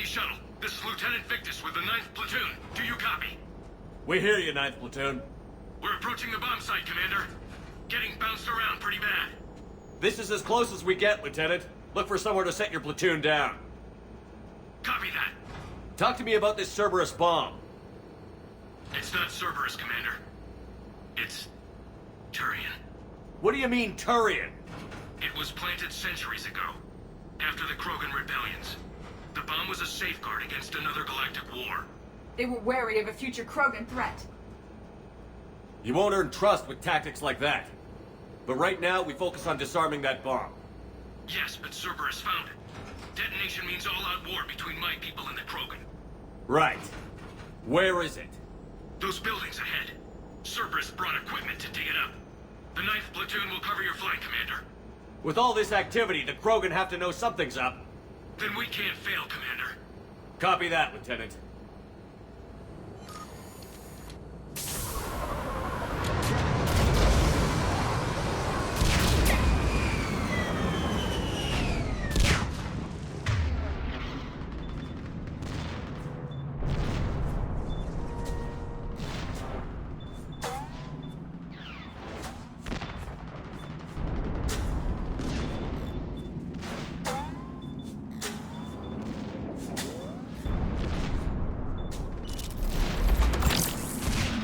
Shuttle. This is Lieutenant Victus with the 9th Platoon. Do you copy? We hear you, 9th Platoon. We're approaching the bomb site, Commander. Getting bounced around pretty bad. This is as close as we get, Lieutenant. Look for somewhere to set your platoon down. Copy that. Talk to me about this Cerberus bomb. It's not Cerberus, Commander. It's Turian. What do you mean, Turian? It was planted centuries ago, after the Krogan rebellions. The bomb was a safeguard against another galactic war. They were wary of a future Krogan threat. You won't earn trust with tactics like that. But right now, we focus on disarming that bomb. Yes, but Cerberus found it. Detonation means all-out war between my people and the Krogan. Right. Where is it? Those buildings ahead. Cerberus brought equipment to dig it up. The 9th Platoon will cover your flank, Commander. With all this activity, the Krogan have to know something's up. Then we can't fail, Commander. Copy that, Lieutenant.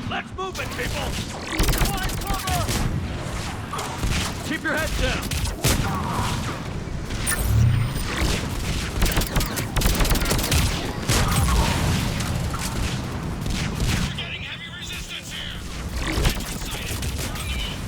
Let's move it, people! Find cover! Keep your heads down! We're getting heavy resistance here! Engine sighted. We're on the move.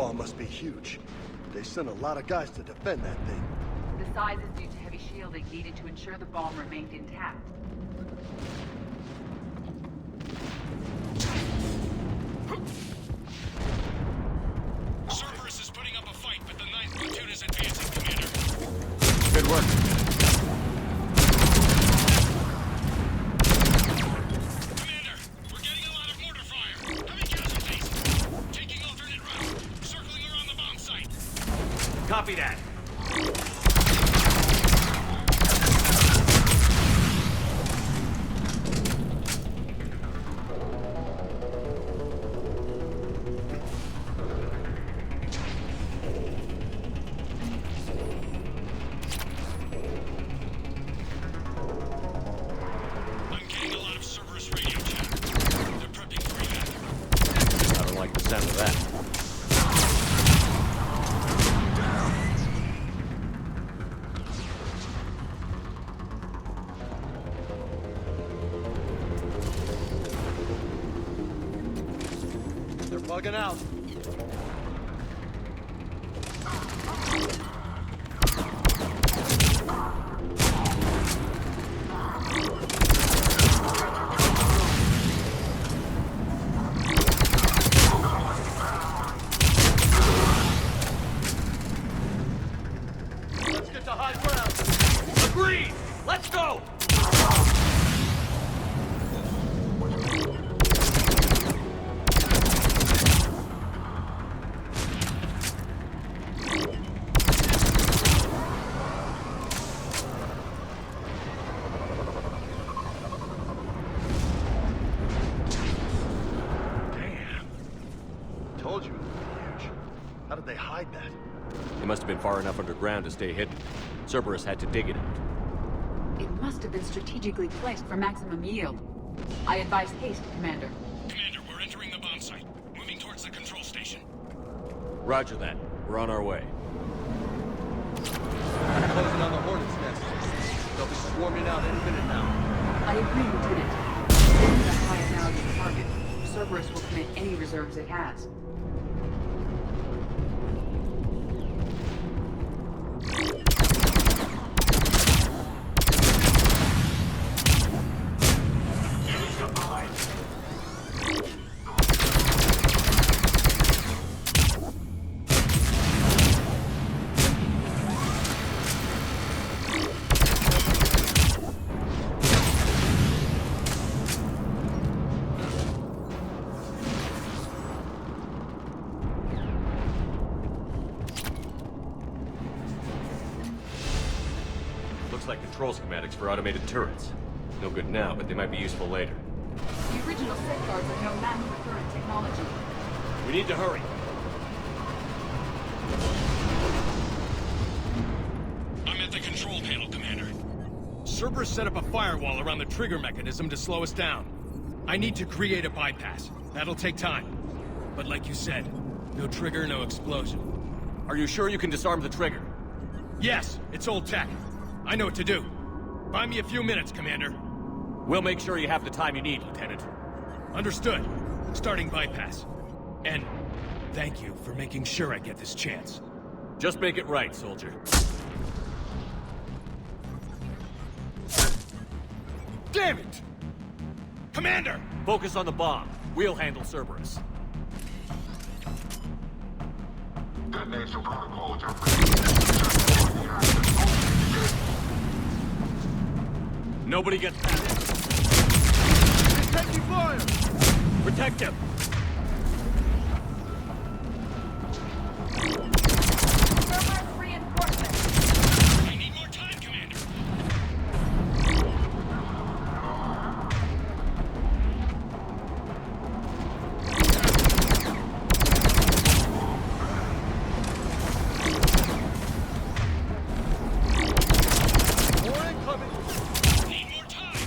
bomb must be huge. They sent a lot of guys to defend that thing. The size is due to heavy shielding needed to ensure the bomb remained intact. Cerberus is putting up a fight, but the 9th platoon is advancing, Commander. Good work. Commander, we're getting a lot of mortar fire. Heavy casualties. Taking alternate routes. Circling around the bomb site. Copy that. I'm getting a lot of Cerberus radio chatter. They're prepping for evac. I don't like the sound of that. They're bugging out. Let's get to high ground. Agreed! Let's go! Damn. Told you it would be huge. How did they hide that? They must have been far enough underground to stay hidden. Cerberus had to dig it out. It must have been strategically placed for maximum yield. I advise haste, Commander. Commander, we're entering the bomb site. Moving towards the control station. Roger that. We're on our way. Closing on the Hornet's nest. They'll be swarming out any minute now. I agree, Lieutenant. This is a high-value target. Cerberus will commit any reserves it has. Looks like control schematics for automated turrets. No good now, but they might be useful later. The original safeguards are no match for current technology. We need to hurry. I'm at the control panel, Commander. Cerberus set up a firewall around the trigger mechanism to slow us down. I need to create a bypass. That'll take time. But like you said, no trigger, no explosion. Are you sure you can disarm the trigger? Yes, it's old tech. I know what to do. Buy me a few minutes, Commander. We'll make sure you have the time you need, Lieutenant. Understood. Starting bypass. And thank you for making sure I get this chance. Just make it right, soldier. Damn it! Commander! Focus on the bomb. We'll handle Cerberus. Nobody gets past it. Taking fire! Protect him! Cerberus reinforcements! I need more time, Commander! More incoming! Need more time!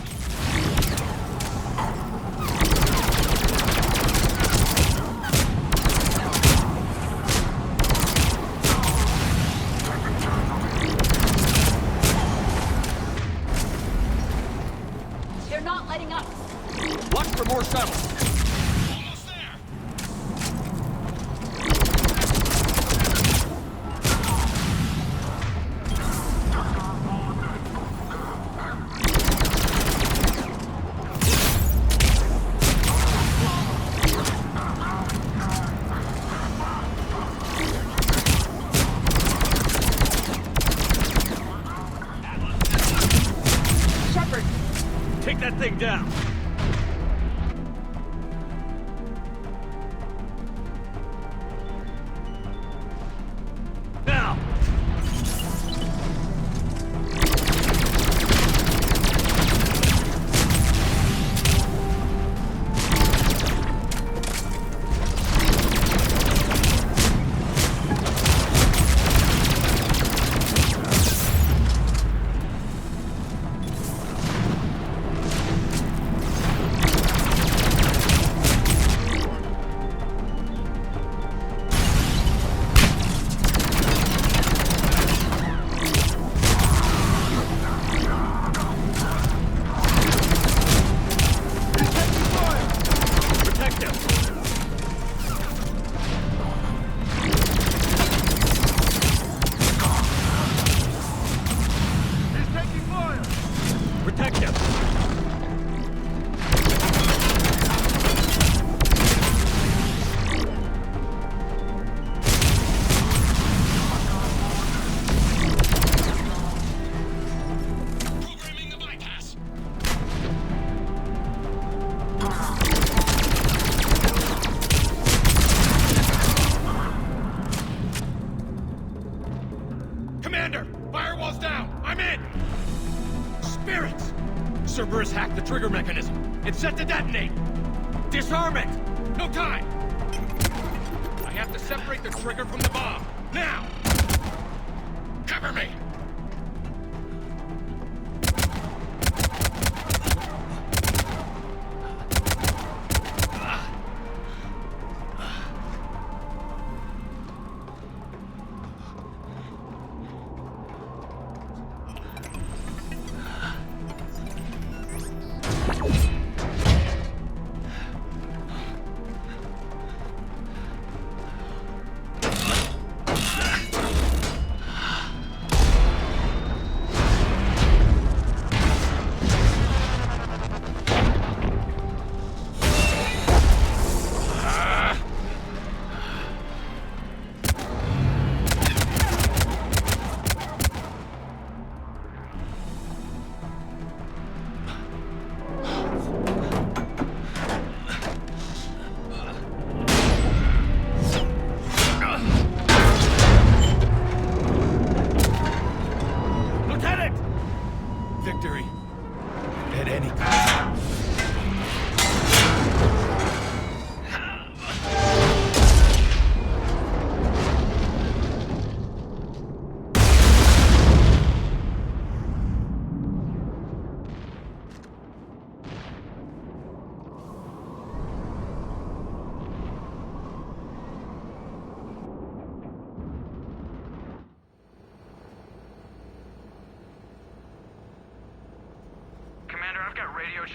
They're not letting up! Watch for more shuttles. Almost there! Take that thing down! Now! Cerberus hacked the trigger mechanism. It's set to detonate. Disarm it! No time! I have to separate the trigger from the bomb. Now! Cover me!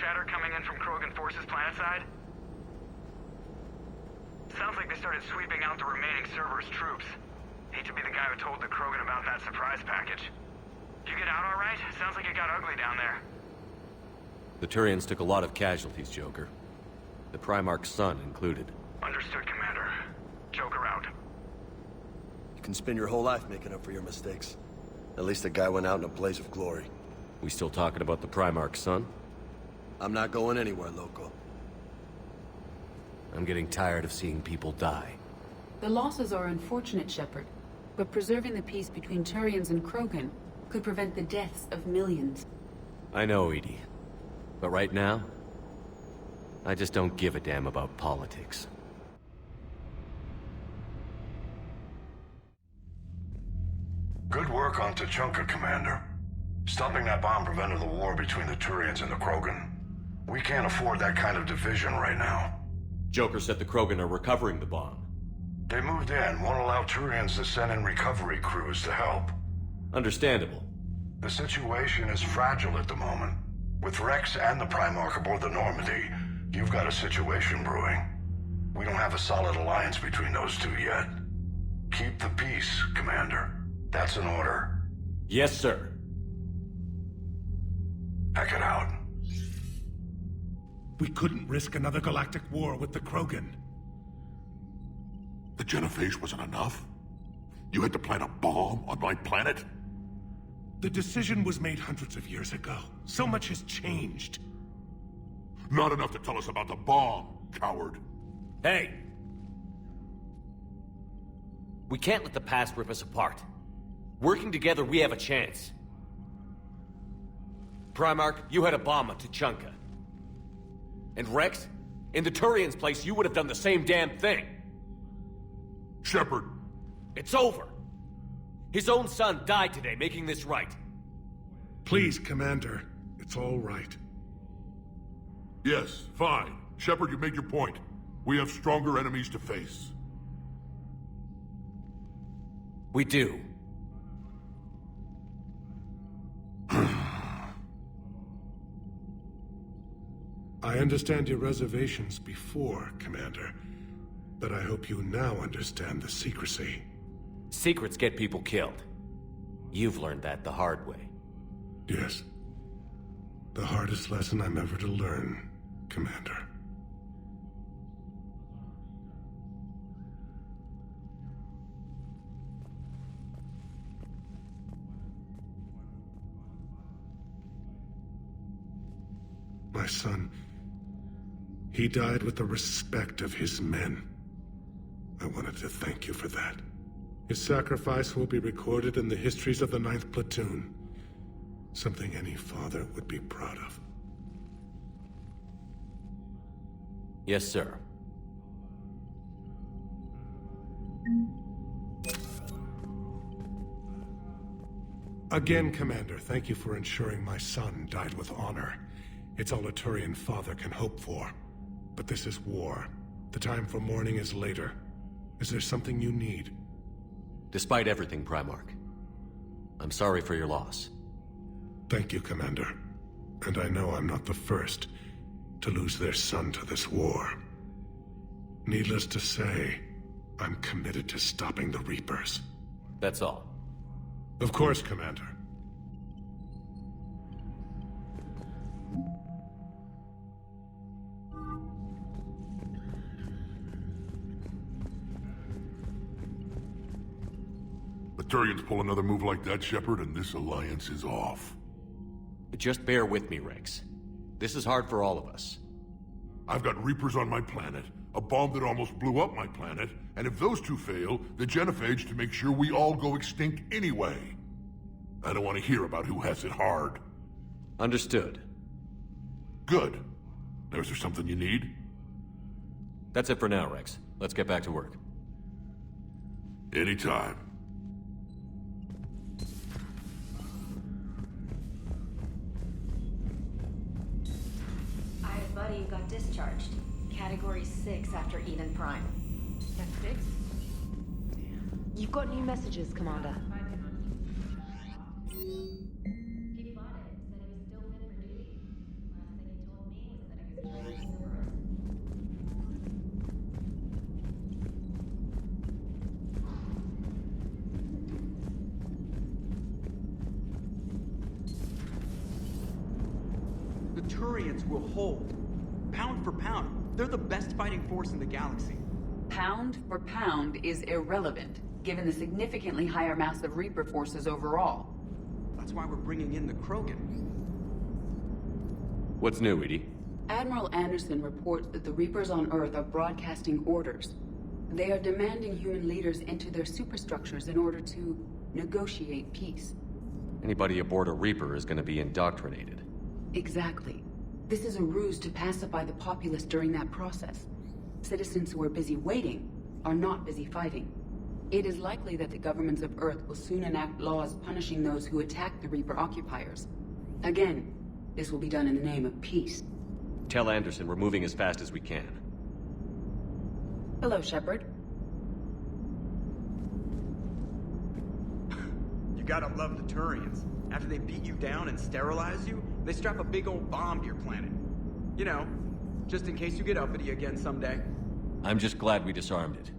Chatter coming in from Krogan forces planetside. Sounds like they started sweeping out the remaining Cerberus troops. Hate to be the guy who told the Krogan about that surprise package. You get out all right? Sounds like it got ugly down there. The Turians took a lot of casualties, Joker. The Primarch's son included. Understood, Commander. Joker out. You can spend your whole life making up for your mistakes. At least the guy went out in a blaze of glory. We still talking about the Primarch's son? I'm not going anywhere, Loco. I'm getting tired of seeing people die. The losses are unfortunate, Shepard, but preserving the peace between Turians and Krogan could prevent the deaths of millions. I know, Edie. But right now, I just don't give a damn about politics. Good work on Tuchanka, Commander. Stopping that bomb prevented the war between the Turians and the Krogan. We can't afford that kind of division right now. Joker said the Krogan are recovering the bomb. They moved in, won't allow Turians to send in recovery crews to help. Understandable. The situation is fragile at the moment. With Rex and the Primarch aboard the Normandy, you've got a situation brewing. We don't have a solid alliance between those two yet. Keep the peace, Commander. That's an order. Yes, sir. Hack it out. We couldn't risk another galactic war with the Krogan. The genophage wasn't enough? You had to plant a bomb on my planet? The decision was made hundreds of years ago. So much has changed. Not enough to tell us about the bomb, coward. Hey! We can't let the past rip us apart. Working together, we have a chance. Primarch, you had a bomb on Tuchanka. And Rex, in the Turian's place, you would have done the same damn thing. Shepard! It's over! His own son died today, making this right. Please, Commander. It's all right. Yes, fine. Shepard, you made your point. We have stronger enemies to face. We do. I understand your reservations before, Commander. But I hope you now understand the secrecy. Secrets get people killed. You've learned that the hard way. Yes. The hardest lesson I'm ever to learn, Commander. My son, he died with the respect of his men. I wanted to thank you for that. His sacrifice will be recorded in the histories of the 9th Platoon. Something any father would be proud of. Yes, sir. Again, Commander, thank you for ensuring my son died with honor. It's all a Turian father can hope for. But this is war. The time for mourning is later. Is there something you need? Despite everything, Primarch, I'm sorry for your loss. Thank you, Commander. And I know I'm not the first to lose their son to this war. Needless to say, I'm committed to stopping the Reapers. That's all. Of course, Commander. The Turians pull another move like that, Shepard, and this alliance is off. Just bear with me, Rex. This is hard for all of us. I've got Reapers on my planet, a bomb that almost blew up my planet, and if those two fail, the genophage to make sure we all go extinct anyway. I don't want to hear about who has it hard. Understood. Good. Now, is there something you need? That's it for now, Rex. Let's get back to work. Anytime. I had a buddy who got discharged. Category 6 after Eden Prime. That's 6? You've got new messages, Commander. The Turians will hold. Pound for pound, they're the best fighting force in the galaxy. Pound for pound is irrelevant, given the significantly higher mass of Reaper forces overall. That's why we're bringing in the Krogan. What's new, Edie? Admiral Anderson reports that the Reapers on Earth are broadcasting orders. They are demanding human leaders into their superstructures in order to negotiate peace. Anybody aboard a Reaper is going to be indoctrinated. Exactly. This is a ruse to pacify the populace during that process. Citizens who are busy waiting are not busy fighting. It is likely that the governments of Earth will soon enact laws punishing those who attack the Reaper occupiers. Again, this will be done in the name of peace. Tell Anderson we're moving as fast as we can. Hello, Shepard. You gotta love the Turians. After they beat you down and sterilize you, they strap a big old bomb to your planet. You know, just in case you get uppity again someday. I'm just glad we disarmed it.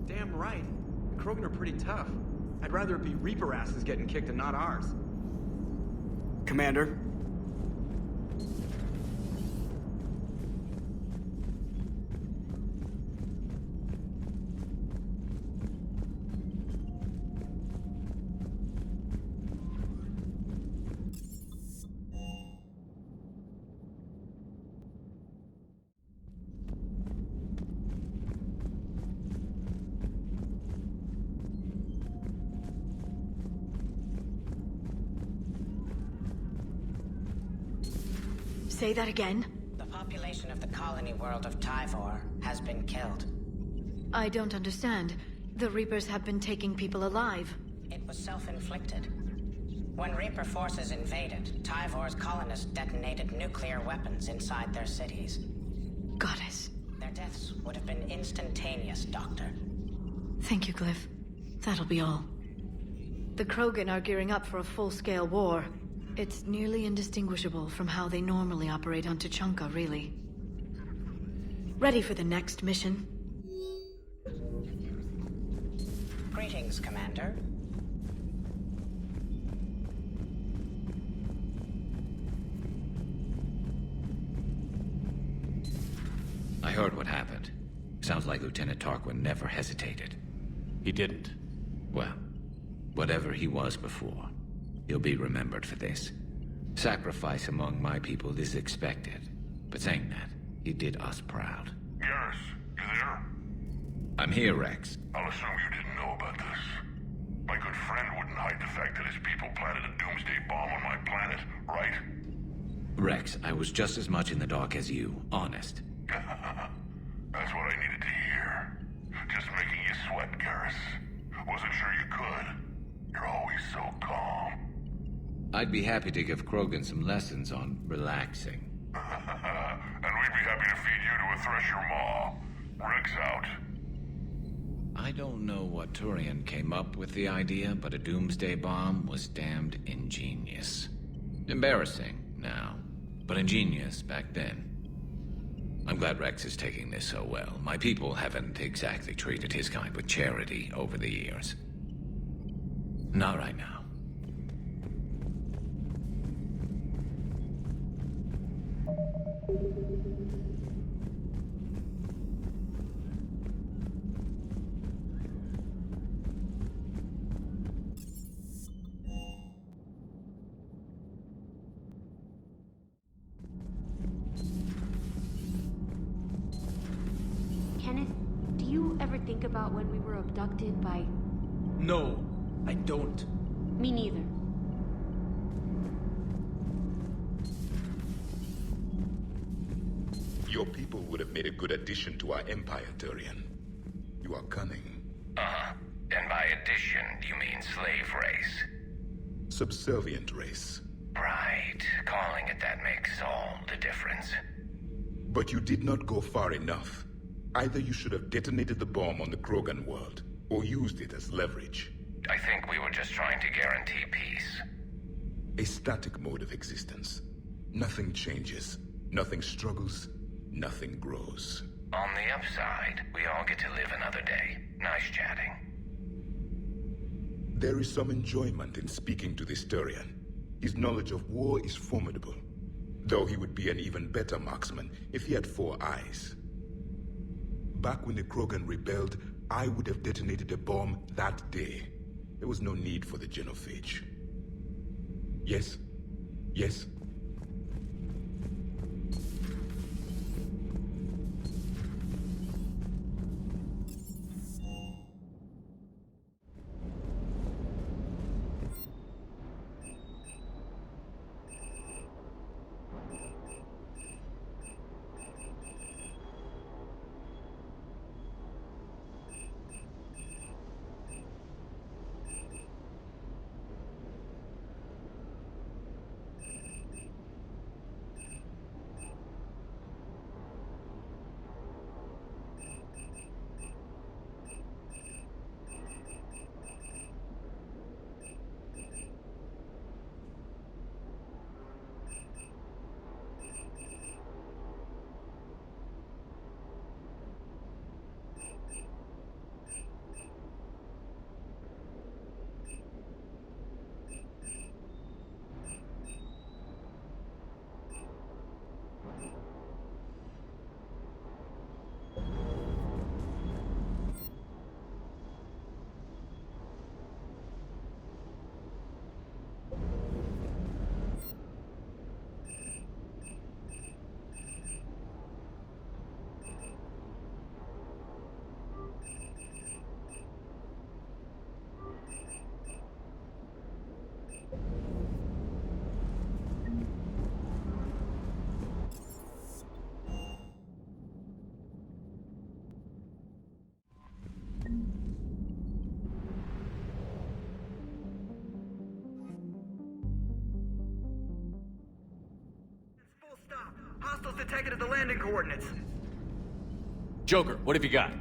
Damn right. The Krogan are pretty tough. I'd rather it be Reaper asses getting kicked and not ours. Commander? Say that again? The population of the colony world of Tyvor has been killed. I don't understand. The Reapers have been taking people alive. It was self-inflicted. When Reaper forces invaded, Tyvor's colonists detonated nuclear weapons inside their cities. Goddess. Their deaths would have been instantaneous, Doctor. Thank you, Glyph. That'll be all. The Krogan are gearing up for a full-scale war. It's nearly indistinguishable from how they normally operate on Tuchanka, really. Ready for the next mission? Greetings, Commander. I heard what happened. Sounds like Lieutenant Tarquin never hesitated. He didn't. Well, whatever he was before, he'll be remembered for this. Sacrifice among my people is expected. But saying that, he did us proud. Garrus, you there? I'm here, Rex. I'll assume you didn't know about this. My good friend wouldn't hide the fact that his people planted a doomsday bomb on my planet, right? Rex, I was just as much in the dark as you, honest. That's what I needed to hear. Just making you sweat, Garrus. Wasn't sure you could. You're always so calm. I'd be happy to give Krogan some lessons on relaxing. And we'd be happy to feed you to a thresher maw. Rex out. I don't know what Turian came up with the idea, but a doomsday bomb was damned ingenious. Embarrassing now, but ingenious back then. I'm glad Rex is taking this so well. My people haven't exactly treated his kind with charity over the years. Not right now. Kenneth, do you ever think about when we were abducted by... No, I don't. Me neither. Your people would have made a good addition to our empire, Turian. You are cunning. Uh-huh. And by addition, you mean slave race? Subservient race. Right. Calling it that makes all the difference. But you did not go far enough. Either you should have detonated the bomb on the Krogan world, or used it as leverage. I think we were just trying to guarantee peace. A static mode of existence. Nothing changes, nothing struggles, nothing grows. On the upside, we all get to live another day. Nice chatting. There is some enjoyment in speaking to this Turian. His knowledge of war is formidable, though he would be an even better marksman if he had 4 eyes. Back when the Krogan rebelled, I would have detonated a bomb that day. There was no need for the genophage. Yes? Yes? detected at the landing coordinates. Joker, what have you got?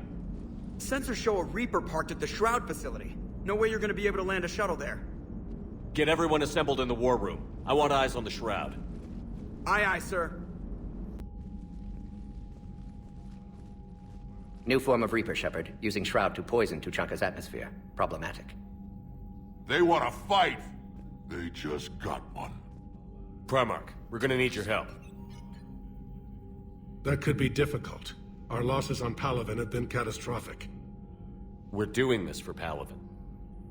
Sensors show a Reaper parked at the Shroud facility. No way you're gonna be able to land a shuttle there. Get everyone assembled in the war room. I want eyes on the Shroud. Aye, aye, sir. New form of Reaper, Shepard, using Shroud to poison Tuchanka's atmosphere. Problematic. They want to fight! They just got one. Primarch, we're gonna need your help. That could be difficult. Our losses on Palaven have been catastrophic. We're doing this for Palaven.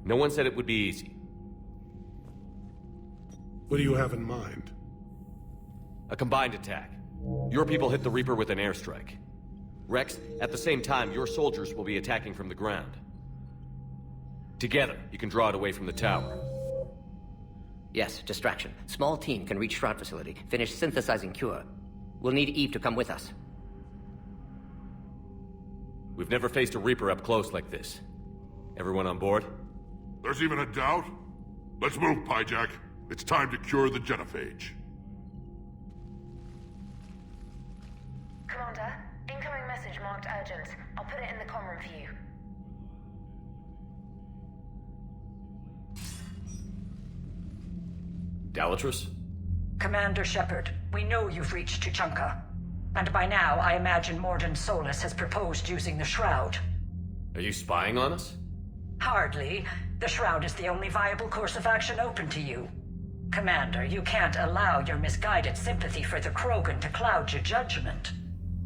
No one said it would be easy. What do you have in mind? A combined attack. Your people hit the Reaper with an airstrike. Rex, at the same time, your soldiers will be attacking from the ground. Together, you can draw it away from the tower. Yes, distraction. Small team can reach Shroud facility, finish synthesizing cure. We'll need Eve to come with us. We've never faced a Reaper up close like this. Everyone on board? There's even a doubt? Let's move, Pyjack. It's time to cure the genophage. Commander, incoming message marked urgent. I'll put it in the comm room for you. Dalatrus? Commander Shepard, we know you've reached Tuchanka. And by now, I imagine Morden Solus has proposed using the Shroud. Are you spying on us? Hardly. The Shroud is the only viable course of action open to you. Commander, you can't allow your misguided sympathy for the Krogan to cloud your judgment.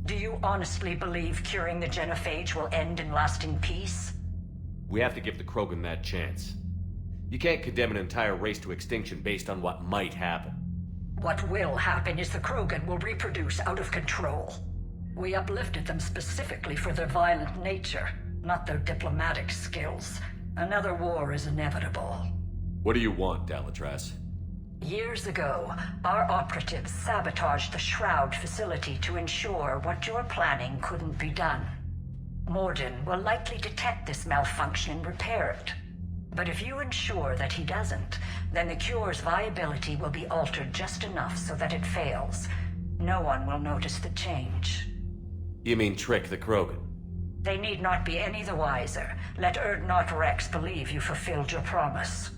Do you honestly believe curing the genophage will end in lasting peace? We have to give the Krogan that chance. You can't condemn an entire race to extinction based on what might happen. What will happen is the Krogan will reproduce out of control. We uplifted them specifically for their violent nature, not their diplomatic skills. Another war is inevitable. What do you want, Dalatrus? Years ago, our operatives sabotaged the Shroud facility to ensure what you're planning couldn't be done. Morden will likely detect this malfunction and repair it. But if you ensure that he doesn't, then the cure's viability will be altered just enough so that it fails. No one will notice the change. You mean trick the Krogan? They need not be any the wiser. Let Urdnot Rex believe you fulfilled your promise.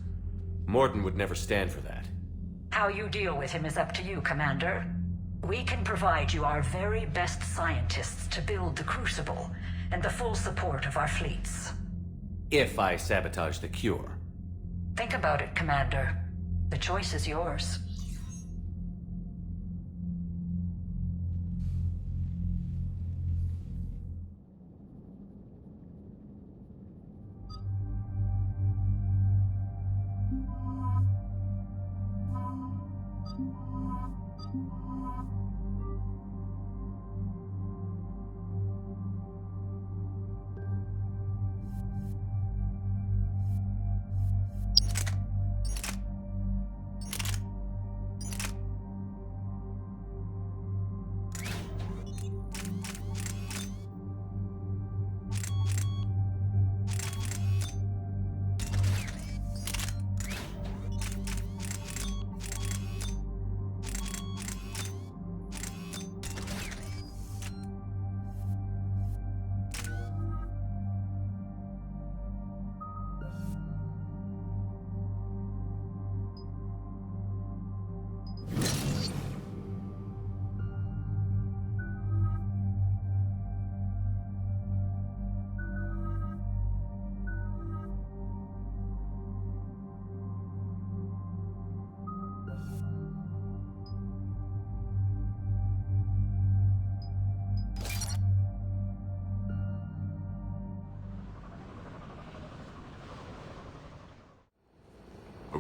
Morden would never stand for that. How you deal with him is up to you, Commander. We can provide you our very best scientists to build the Crucible, and the full support of our fleets. If I sabotage the cure. Think about it, Commander. The choice is yours.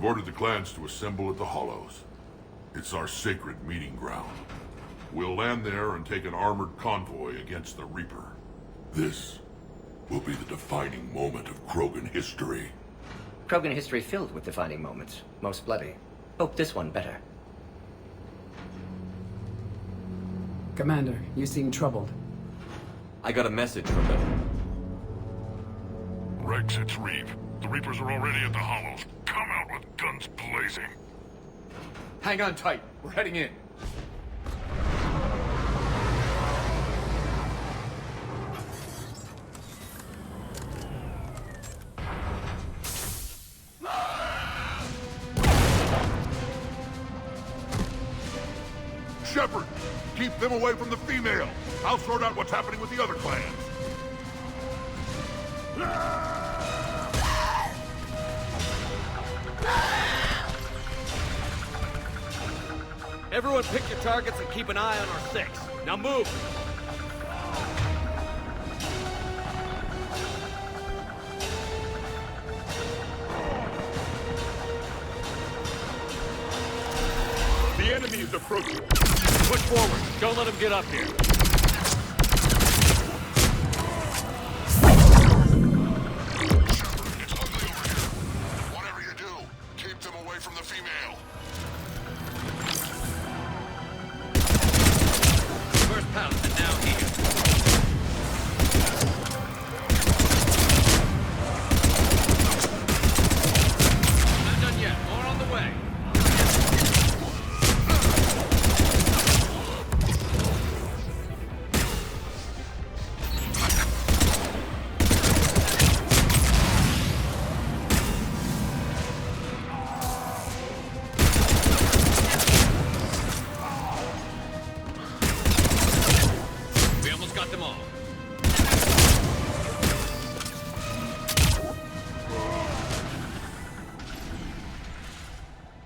I've ordered the clans to assemble at the Hollows. It's our sacred meeting ground. We'll land there and take an armored convoy against the Reaper. This will be the defining moment of Krogan history. Krogan history filled with defining moments. Most bloody. Hope this one better. Commander, you seem troubled. I got a message from them. Rex, it's Reeve. The Reapers are already at the Hollows. Come out with guns blazing. Hang on tight. We're heading in. Shepard! Keep them away from the female! I'll sort out what's happening with the other clans. Everyone pick your targets and keep an eye on our 6. Now move! The enemy is approaching. Push forward. Don't let him get up here. It's ugly over here. Whatever you do, keep them away from the female. First pouch and now here. Not done yet. More on the way.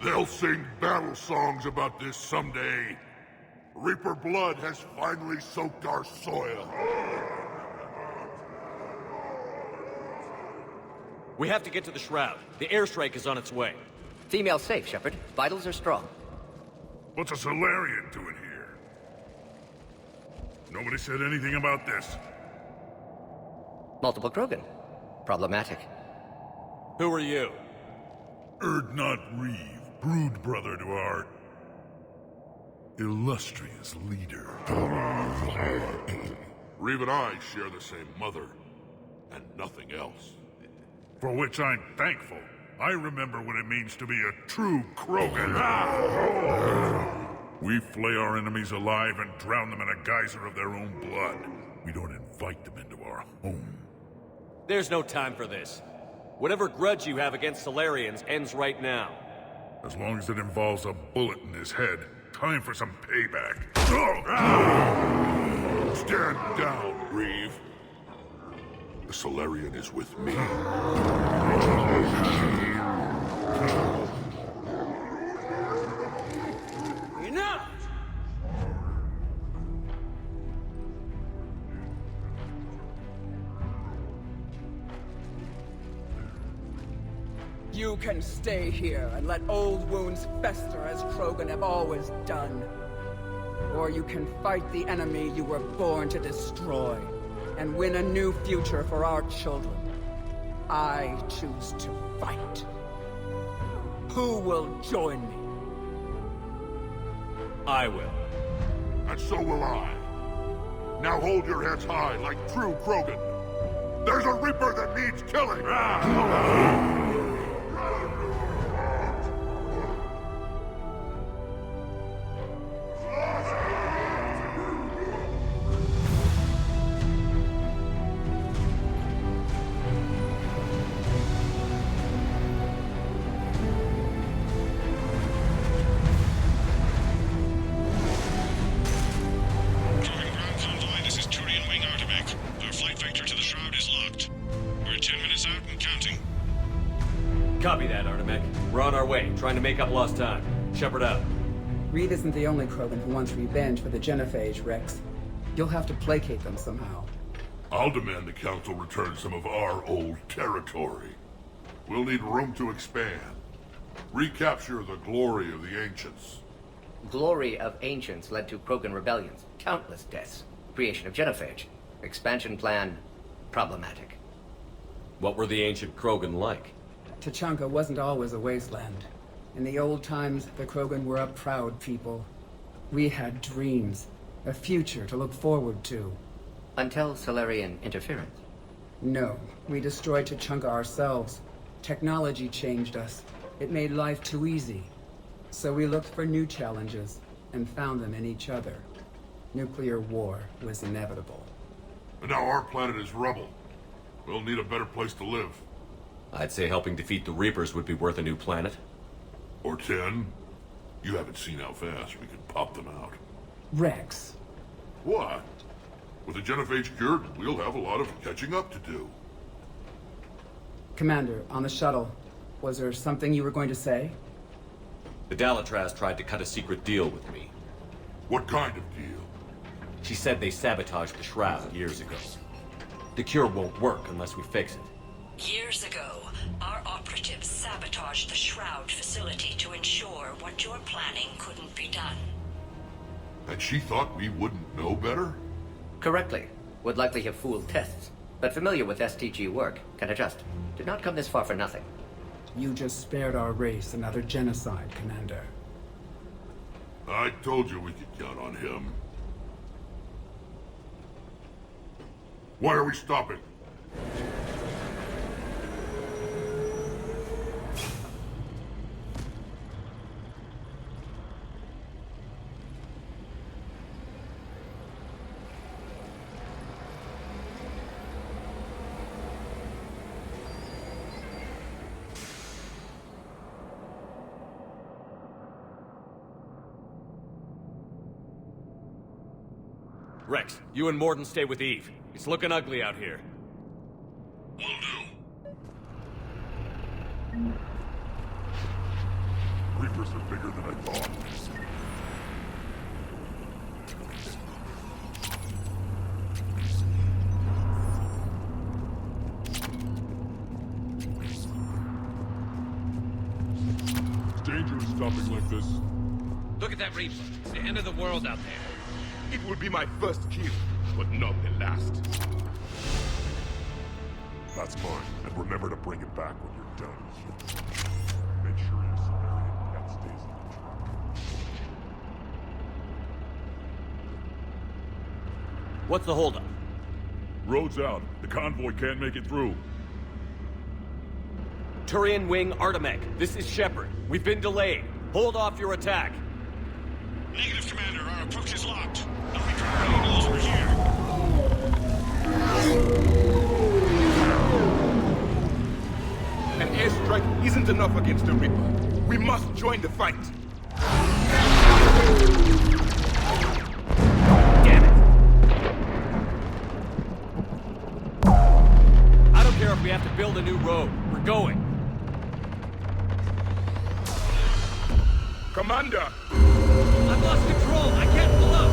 They'll sing battle songs about this someday. Reaper blood has finally soaked our soil. We have to get to the Shroud. The airstrike is on its way. Female safe, Shepard. Vitals are strong. What's a Solarian doing here? Nobody said anything about this. Multiple Krogan. Problematic. Who are you? Erdnot Reeve, brood brother to our illustrious leader. Reeve and I share the same mother, and nothing else. For which I'm thankful. I remember what it means to be a true Krogan. We flay our enemies alive and drown them in a geyser of their own blood. We don't invite them into our home. There's no time for this. Whatever grudge you have against Solarians ends right now. As long as it involves a bullet in his head, time for some payback. Stand down, Reeve. The Solarian is with me. Enough! You can stay here and let old wounds fester as Krogan have always done. Or you can fight the enemy you were born to destroy, and win a new future for our children. I choose to fight. Who will join me? I will. And so will I. Now hold your heads high like true Krogan. There's a Reaper that needs killing! Copy that, Artemek. We're on our way, trying to make up lost time. Shepard out. Reed isn't the only Krogan who wants revenge for the genophage, Rex. You'll have to placate them somehow. I'll demand the Council return some of our old territory. We'll need room to expand. Recapture the glory of the Ancients. Glory of Ancients led to Krogan rebellions, countless deaths, creation of genophage. Expansion plan, problematic. What were the ancient Krogan like? Tachanka wasn't always a wasteland. In the old times, the Krogan were a proud people. We had dreams, a future to look forward to. Until Solarian interference? No, we destroyed Tachanka ourselves. Technology changed us. It made life too easy. So we looked for new challenges, and found them in each other. Nuclear war was inevitable. And now our planet is rubble. We'll need a better place to live. I'd say helping defeat the Reapers would be worth a new planet. Or 10. You haven't seen how fast we can pop them out. Rex. What? With the genophage cured, we'll have a lot of catching up to do. Commander, on the shuttle, was there something you were going to say? The Dalatraz tried to cut a secret deal with me. What kind of deal? She said they sabotaged the Shroud years ago. The cure won't work unless we fix it. Years ago, our operatives sabotaged the Shroud facility to ensure what you're planning couldn't be done. And she thought we wouldn't know better? Correctly. Would likely have fooled tests. But familiar with STG work, can adjust. Did not come this far for nothing. You just spared our race another genocide, Commander. I told you we could count on him. Why are we stopping? Rex, you and Morden stay with Eve. It's looking ugly out here. Will do. Reapers are bigger than I thought. It's dangerous stopping like this. Look at that Reaper. It's the end of the world out there. It will be my first kill, but not the last. That's mine, and remember to bring it back when you're done. Make sure your Salarian cat stays in the truck. What's the holdup? Road's out. The convoy can't make it through. Turian Wing Artemec, this is Shepard. We've been delayed. Hold off your attack. Negative, Commander. Our approach is locked. No Reaper knows we're here. An airstrike isn't enough against the Reaper. We must join the fight. Damn it! I don't care if we have to build a new road. We're going. Commander! I've lost control. I can't pull up.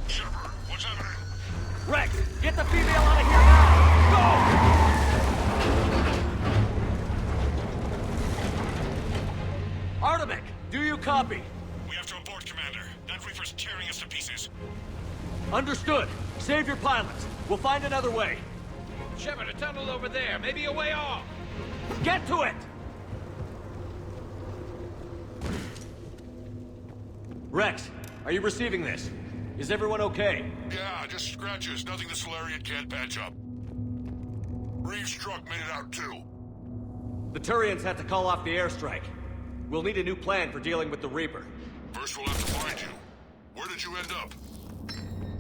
Shepard, what's happening? Rex, get the female out of here now! Go! Artemec, do you copy? We have to abort, Commander. That Reaper's tearing us to pieces. Understood. Save your pilots. We'll find another way. Shepard, a tunnel over there. Maybe a way off. Get to it! Rex, are you receiving this? Is everyone okay? Yeah, just scratches. Nothing the Solarian can't patch up. Reeves' truck made it out too. The Turians had to call off the airstrike. We'll need a new plan for dealing with the Reaper. First we'll have to find you. Where did you end up?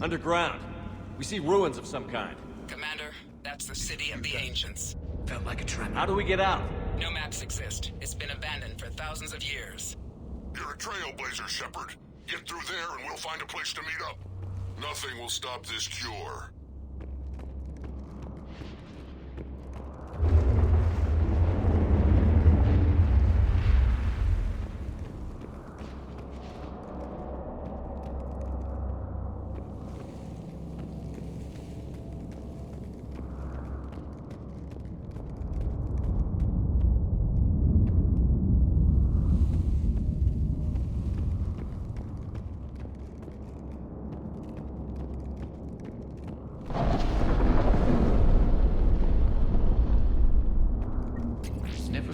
Underground. We see ruins of some kind. Commander, that's the city of the ancients. Felt like a trap. How do we get out? No maps exist. It's been abandoned for thousands of years. You're a trailblazer, Shepard. Get through there and we'll find a place to meet up. Nothing will stop this cure.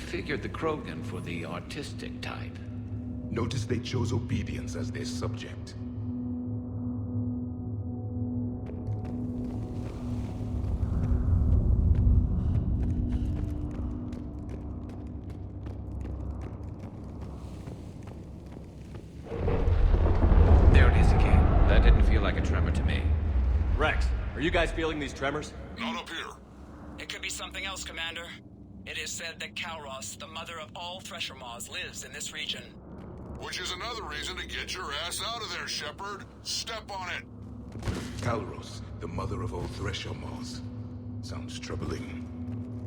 Figured the Krogan for the artistic type. Notice they chose obedience as their subject. There it is again. That didn't feel like a tremor to me. Rex, are you guys feeling these tremors? Not up here. It could be something else, Commander. It is said that Kalros, the mother of all Thresher Maws, lives in this region. Which is another reason to get your ass out of there, Shepard. Step on it. Kalros, the mother of all Thresher Maws. Sounds troubling.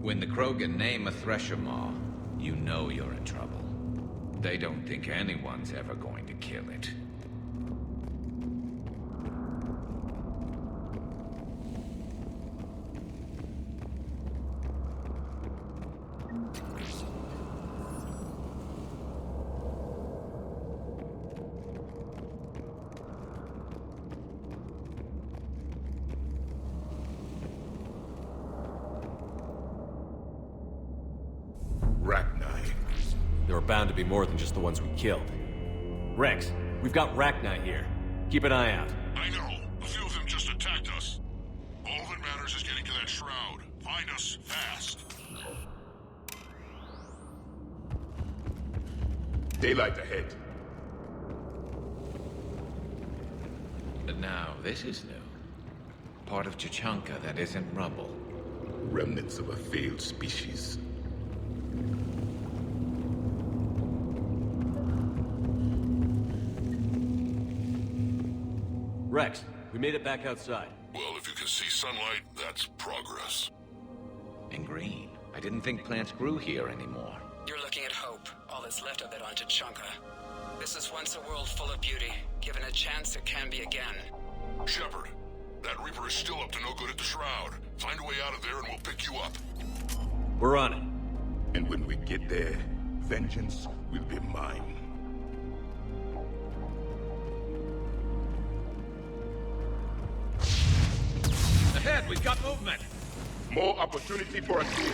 When the Krogan name a Thresher Maw, you know you're in trouble. They don't think anyone's ever going to kill it. There are bound to be more than just the ones we killed. Rex, we've got Rachni here. Keep an eye out. I know. A few of them just attacked us. All that matters is getting to that shroud. Find us fast. Daylight ahead. But now, this is new. Part of Tuchanka that isn't rubble. Remnants of a failed species. Rex, we made it back outside. Well, if you can see sunlight, that's progress. And green. I didn't think plants grew here anymore. You're looking at hope, all that's left of it on Tuchanka. This is once a world full of beauty. Given a chance, it can be again. Shepard, that Reaper is still up to no good at the Shroud. Find a way out of there and we'll pick you up. We're on it. And when we get there, vengeance will be mine. Ahead, we've got movement! More opportunity for us here.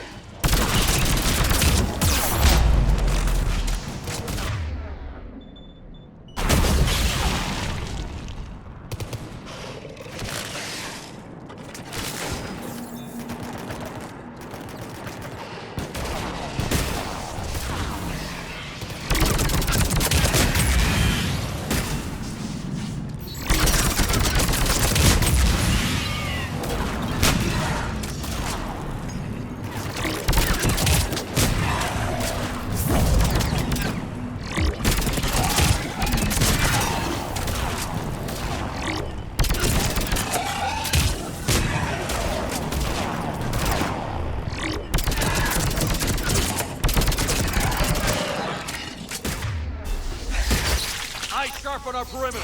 Sharp on our perimeter.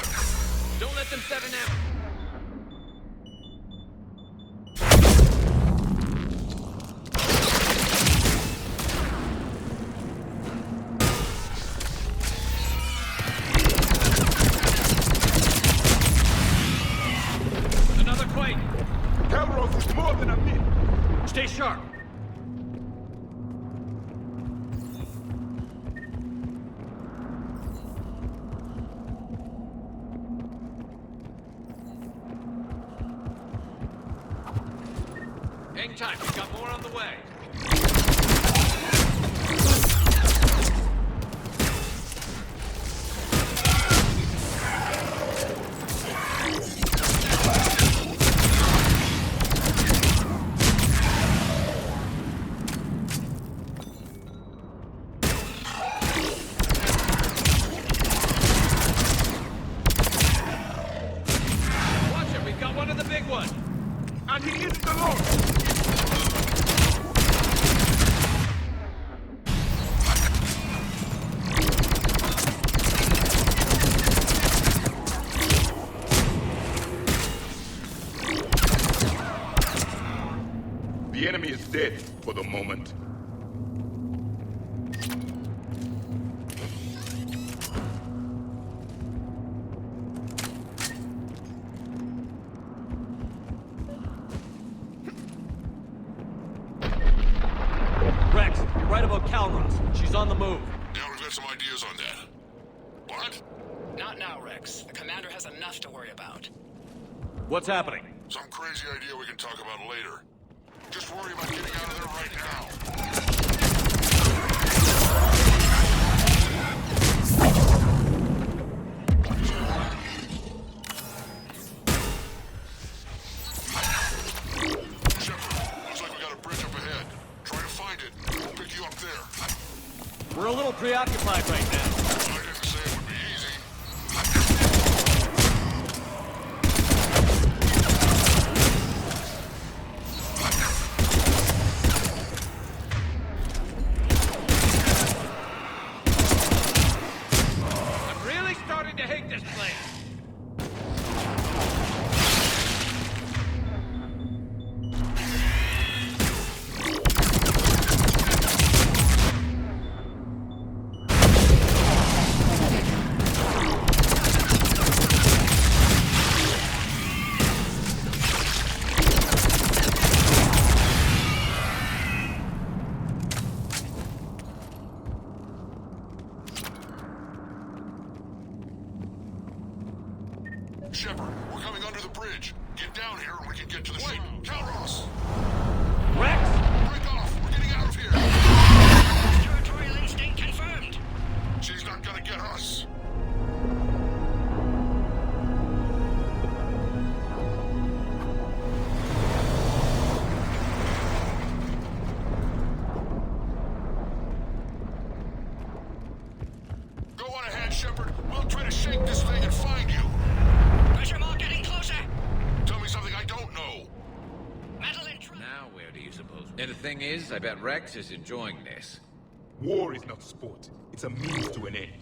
Don't let them set an ambush. Another quake. Kalros is more than a myth. Stay sharp. Hang tight, we've got more on the way. Watch it, we've got one of the big ones. And he is the Lord. The enemy is dead for the moment. Rex, you're right about Kalros. She's on the move. Now we've got some ideas on that. What? Not now, Rex. The commander has enough to worry about. What's happening? Some crazy idea we can talk about later. Just worry about getting out of there right now. Shepard, looks like we got a bridge up ahead. Try to find it. occupied right now. I didn't say it would be easy. I'm really starting to hate this place. Shepard, we're coming under the bridge. Get down here and we can get to the ship. Calros! Rex? Break off! We're getting out of here! Territorial instinct confirmed. She's not gonna get us. Go on ahead, Shepard. We'll try to shake this thing and find you. Pressure mark getting closer. Tell me something I don't know. Metal intruder. Now where do you suppose? And the thing is, I bet Rex is enjoying this. War is not sport. It's a means to an end.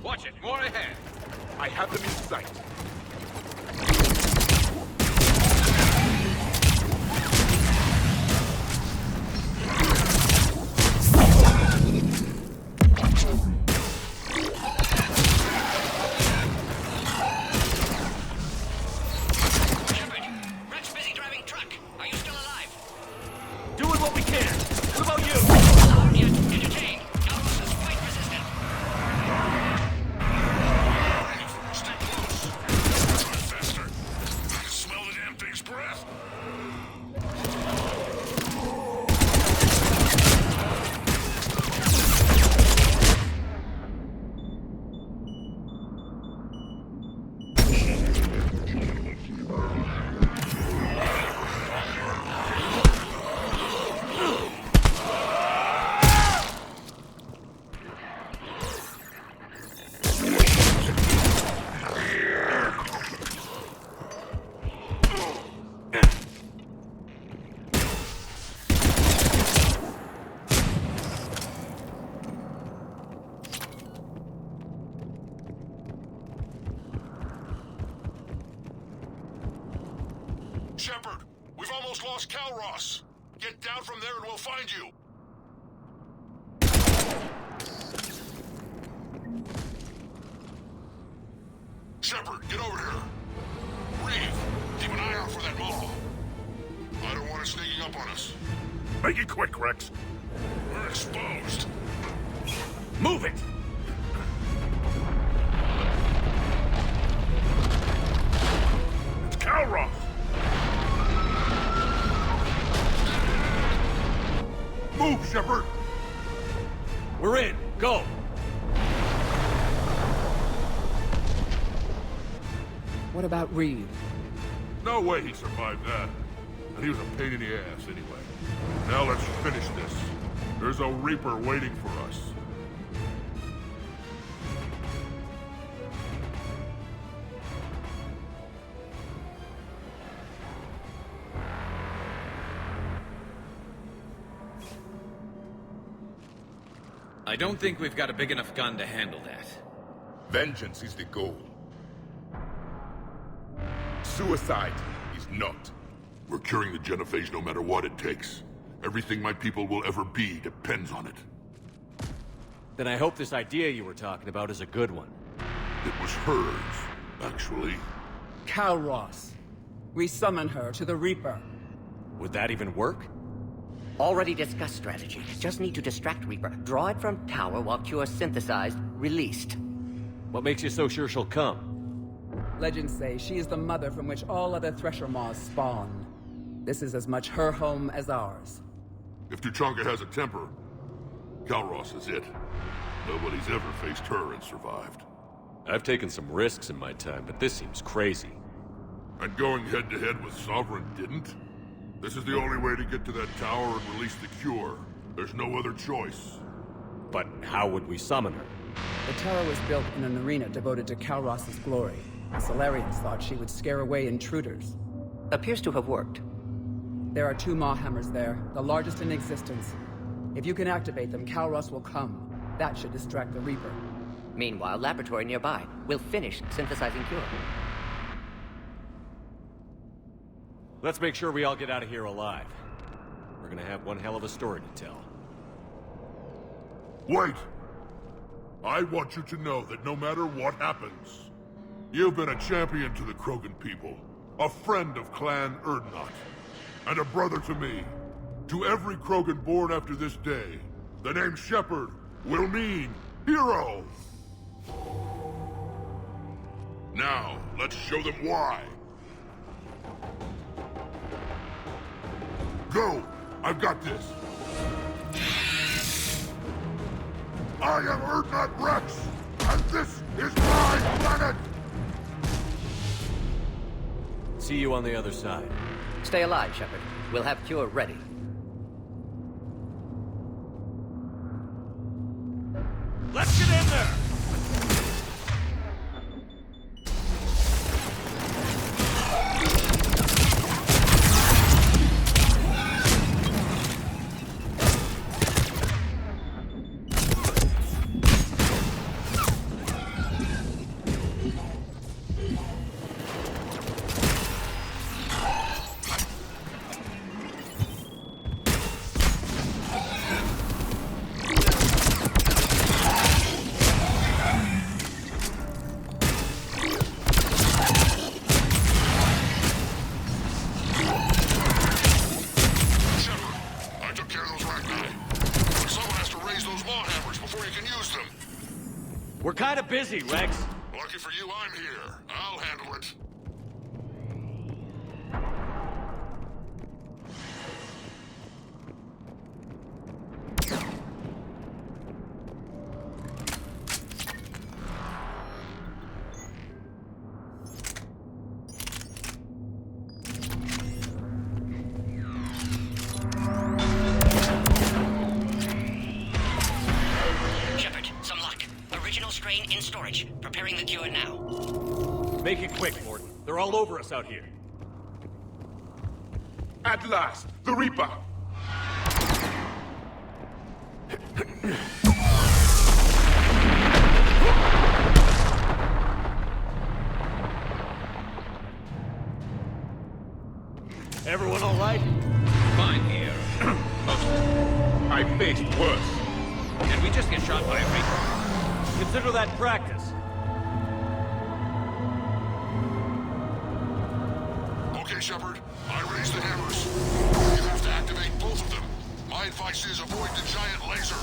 Watch it, more ahead. I have them in sight. Shepard, Rex busy driving truck. Are you still alive? Doing what we can. What about you? Armed yet entertained. Calros is quite resistant. Stay close. Drive faster. I can smell the damn thing's breath. Shepard, we've almost lost Calros. Get down from there and we'll find you. Shepard, get over here. Reeve, keep an eye out for that mall. I don't want it sneaking up on us. Make it quick, Rex. We're exposed. Move it! It's Calros. Move, Shepard. We're in. Go! What about Reeve? No way he survived that. And he was a pain in the ass anyway. Now let's finish this. There's a Reaper waiting for us. I don't think we've got a big enough gun to handle that. Vengeance is the goal. Suicide is not. We're curing the genophage no matter what it takes. Everything my people will ever be depends on it. Then I hope this idea you were talking about is a good one. It was hers, actually. Calros. We summon her to the Reaper. Would that even work? Already discussed strategy. Just need to distract Reaper. Draw it from tower while Cure synthesized, released. What makes you so sure she'll come? Legends say she is the mother from which all other Thresher Maws spawn. This is as much her home as ours. If Tuchanka has a temper, Calros is it. Nobody's ever faced her and survived. I've taken some risks in my time, but this seems crazy. And going head-to-head with Sovereign didn't? This is the only way to get to that tower and release the cure. There's no other choice. But how would we summon her? The tower was built in an arena devoted to Kalros's glory. The Solarians thought she would scare away intruders. Appears to have worked. There are 2 Maw hammers there, the largest in existence. If you can activate them, Kalros will come. That should distract the Reaper. Meanwhile, laboratory nearby. We'll finish synthesizing cure. Let's make sure we all get out of here alive. We're gonna have one hell of a story to tell. Wait! I want you to know that no matter what happens, you've been a champion to the Krogan people, a friend of Clan Erdnot, and a brother to me. To every Krogan born after this day, the name Shepard will mean hero! Now, let's show them why. Go! I've got this! I am Erdnot Rex, and this is my planet! See you on the other side. Stay alive, Shepard. We'll have cure ready. Let's get in there! We're kind of busy, Rex. Lucky for you, I'm here. I'll handle it. In storage. Preparing the cure now. Make it quick, Morton. They're all over us out here. At last, the Reaper! Everyone all right? Fine here. I faced worse. Did we just get shot by a Reaper? Consider that practice. Okay, Shepard. I raised the hammers. You have to activate both of them. My advice is avoid the giant laser.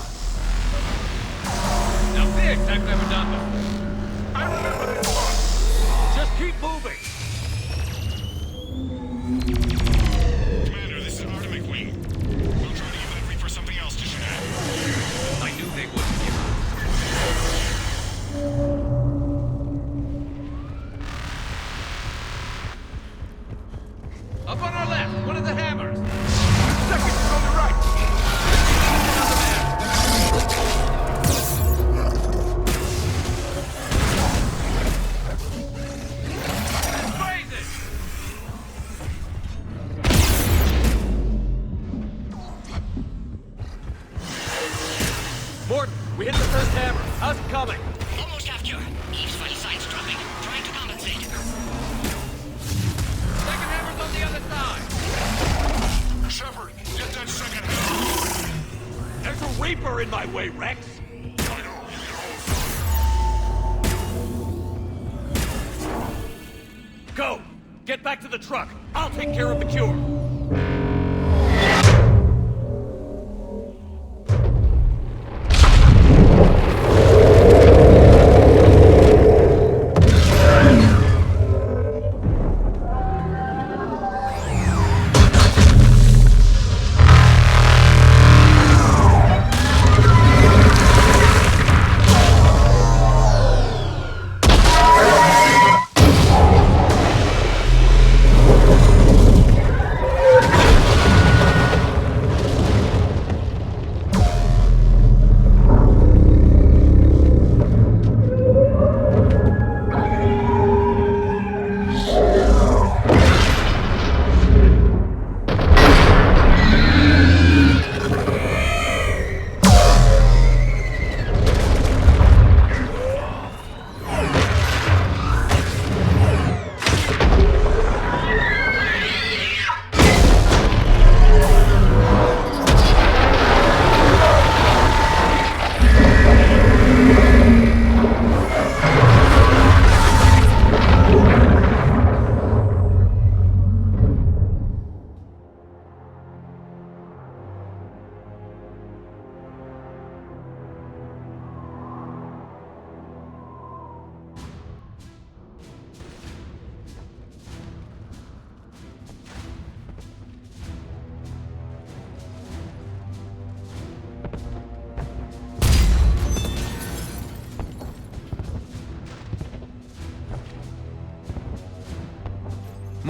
Now this I've never done before. I remember this one. Just keep moving. Commander, this is Artemic Wing. We'll try to give that Reaper something else to shoot at. I knew they wouldn't give up. Up on our left, one of the hammers. Second on the right. Blazes! Morton, we hit the first hammer. How's it coming? Almost have cure. Eve's vital signs dropping. Trying to compensate. Second hammer's on the other side. Shepard, get that second hammer. There's a Reaper in my way, Rex. I know, you can Go! Get back to the truck. I'll take care of the cure.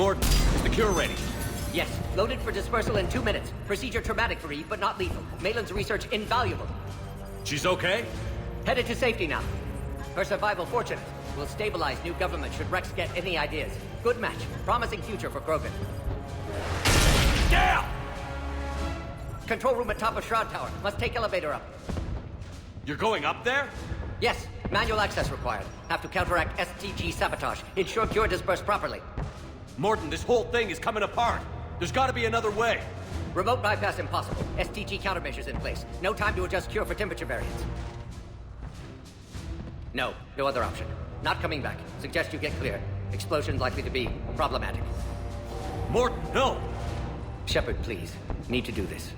Morton, is the cure ready? Yes, loaded for dispersal in 2 minutes. Procedure traumatic-free, but not lethal. Malin's research invaluable. She's okay? Headed to safety now. Her survival fortunate. Will stabilize new government should Rex get any ideas. Good match. Promising future for Krogan. Yeah! Control room at top of Shroud Tower. Must take elevator up. You're going up there? Yes, manual access required. Have to counteract STG sabotage. Ensure cure dispersed properly. Morton, this whole thing is coming apart. There's gotta be another way. Remote bypass impossible. STG countermeasures in place. No time to adjust cure for temperature variance. No other option. Not coming back. Suggest you get clear. Explosion likely to be problematic. Morton, no! Shepard, please. Need to do this.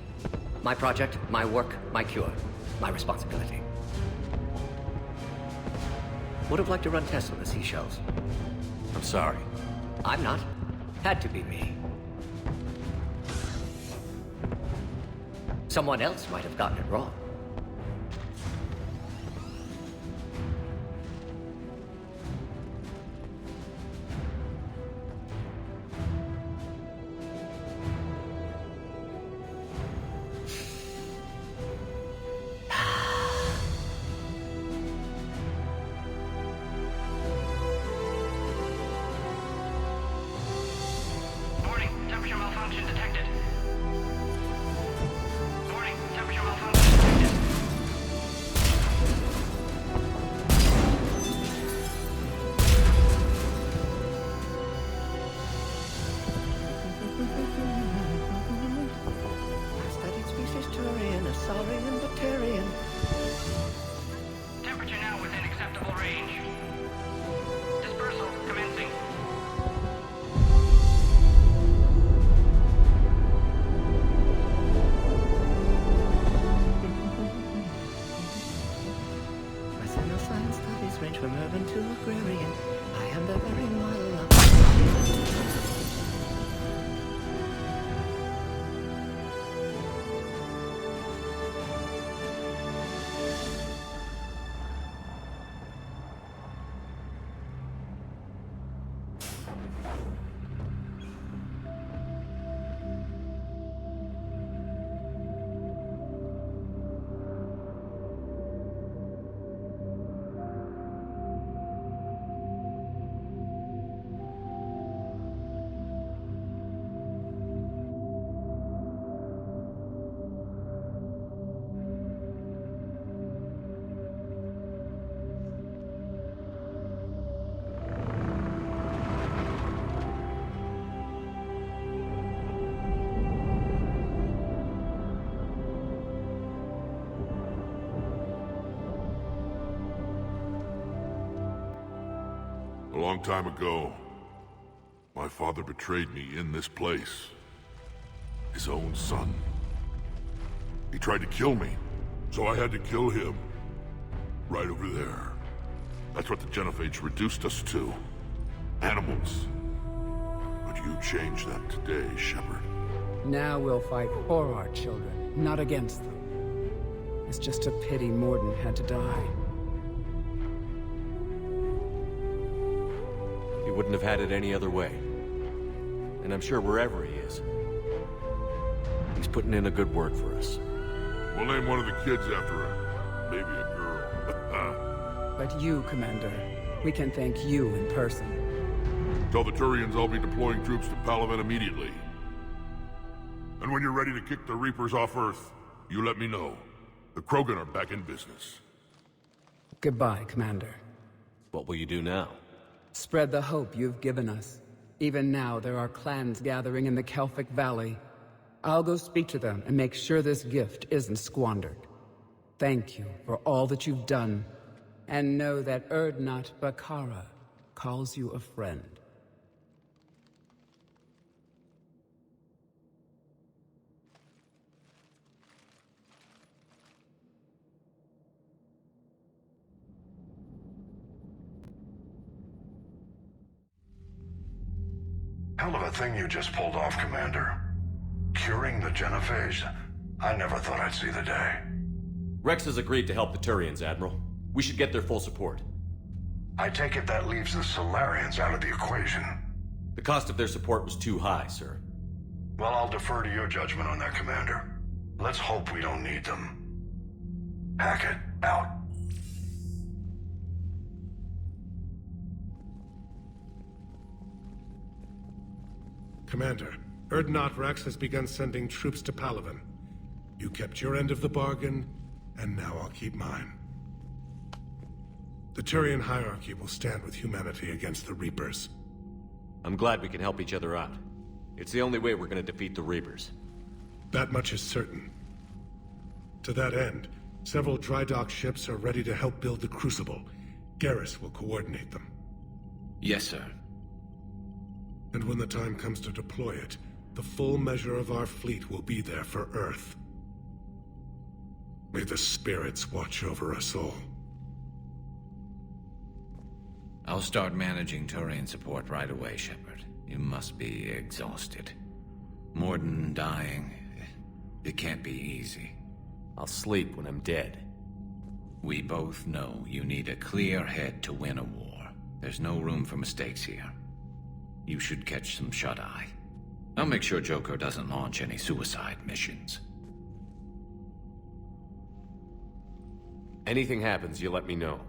My project, my work, my cure. My responsibility. Would have liked to run tests on the seashells. I'm sorry. I'm not. Had to be me. Someone else might have gotten it wrong. Temperature now within acceptable range. Dispersal commencing. My signal science studies range from urban to agrarian. I am the very model of... A long time ago, my father betrayed me in this place. His own son. He tried to kill me, so I had to kill him. Right over there. That's what the Genophage reduced us to. Animals. But you changed that today, Shepard. Now we'll fight for our children, not against them. It's just a pity Morden had to die. He wouldn't have had it any other way. And I'm sure wherever he is, he's putting in a good word for us. We'll name one of the kids after him. Maybe a girl. But you, Commander, we can thank you in person. Tell the Turians I'll be deploying troops to Palaven immediately. And when you're ready to kick the Reapers off Earth, you let me know. The Krogan are back in business. Goodbye, Commander. What will you do now? Spread the hope you've given us. Even now, there are clans gathering in the Kelphic Valley. I'll go speak to them and make sure this gift isn't squandered. Thank you for all that you've done. And know that Erdnot Bakara calls you a friend. Hell of a thing you just pulled off, Commander. Curing the Genophage? I never thought I'd see the day. Rex has agreed to help the Turians, Admiral. We should get their full support. I take it that leaves the Solarians out of the equation. The cost of their support was too high, sir. Well, I'll defer to your judgment on that, Commander. Let's hope we don't need them. Hackett, out. Commander, Urdnot Rex has begun sending troops to Palaven. You kept your end of the bargain, and now I'll keep mine. The Turian hierarchy will stand with humanity against the Reapers. I'm glad we can help each other out. It's the only way we're gonna defeat the Reapers. That much is certain. To that end, several dry dock ships are ready to help build the Crucible. Garrus will coordinate them. Yes, sir. And when the time comes to deploy it, the full measure of our fleet will be there for Earth. May the spirits watch over us all. I'll start managing Turian support right away, Shepard. You must be exhausted. Morden dying, it can't be easy. I'll sleep when I'm dead. We both know you need a clear head to win a war. There's no room for mistakes here. You should catch some shut-eye. I'll make sure Joker doesn't launch any suicide missions. Anything happens, you let me know.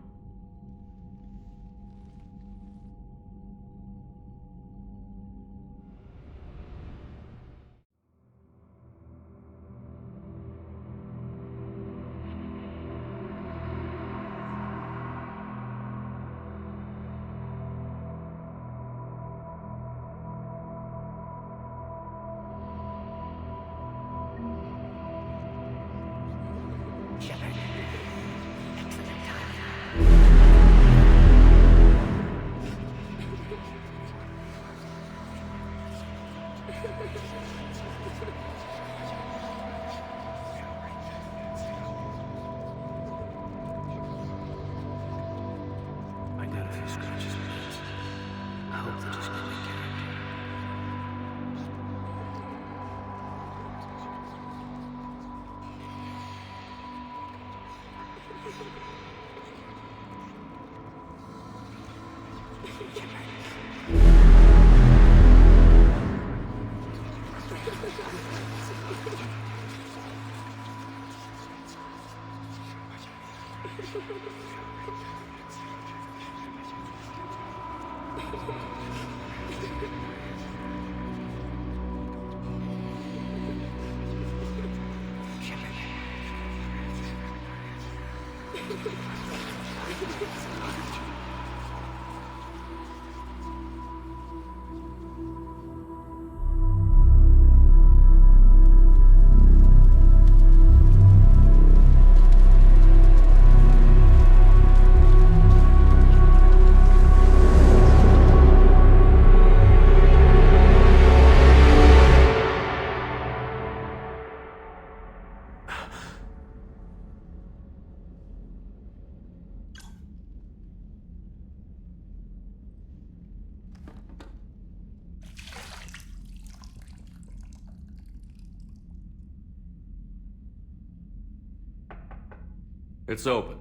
It's open.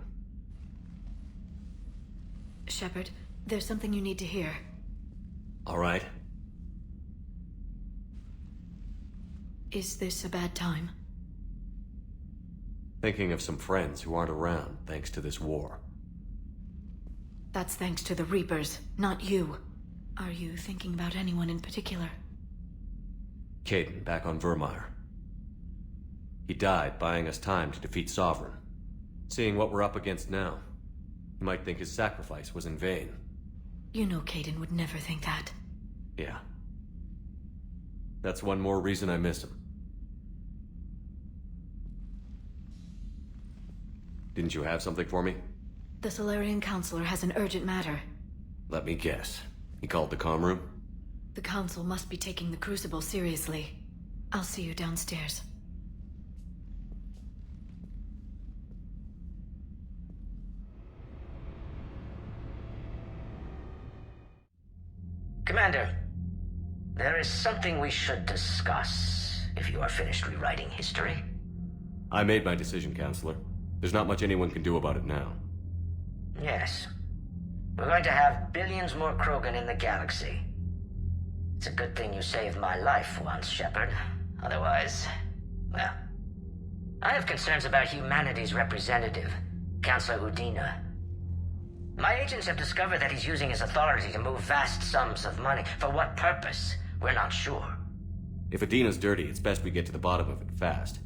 Shepard, there's something you need to hear. All right. Is this a bad time? Thinking of some friends who aren't around thanks to this war. That's thanks to the Reapers, not you. Are you thinking about anyone in particular? Caden, back on Vermeer. He died buying us time to defeat Sovereign. Seeing what we're up against now, you might think his sacrifice was in vain. You know Caden would never think that. Yeah. That's one more reason I miss him. Didn't you have something for me? The Solarian Councilor has an urgent matter. Let me guess. He called the comm room? The Council must be taking the Crucible seriously. I'll see you downstairs. Commander, there is something we should discuss, if you are finished rewriting history. I made my decision, Counselor. There's not much anyone can do about it now. Yes. We're going to have billions more Krogan in the galaxy. It's a good thing you saved my life once, Shepard. Otherwise, well... I have concerns about humanity's representative, Councillor Udina. My agents have discovered that he's using his authority to move vast sums of money. For what purpose? We're not sure. If Adina's dirty, it's best we get to the bottom of it fast.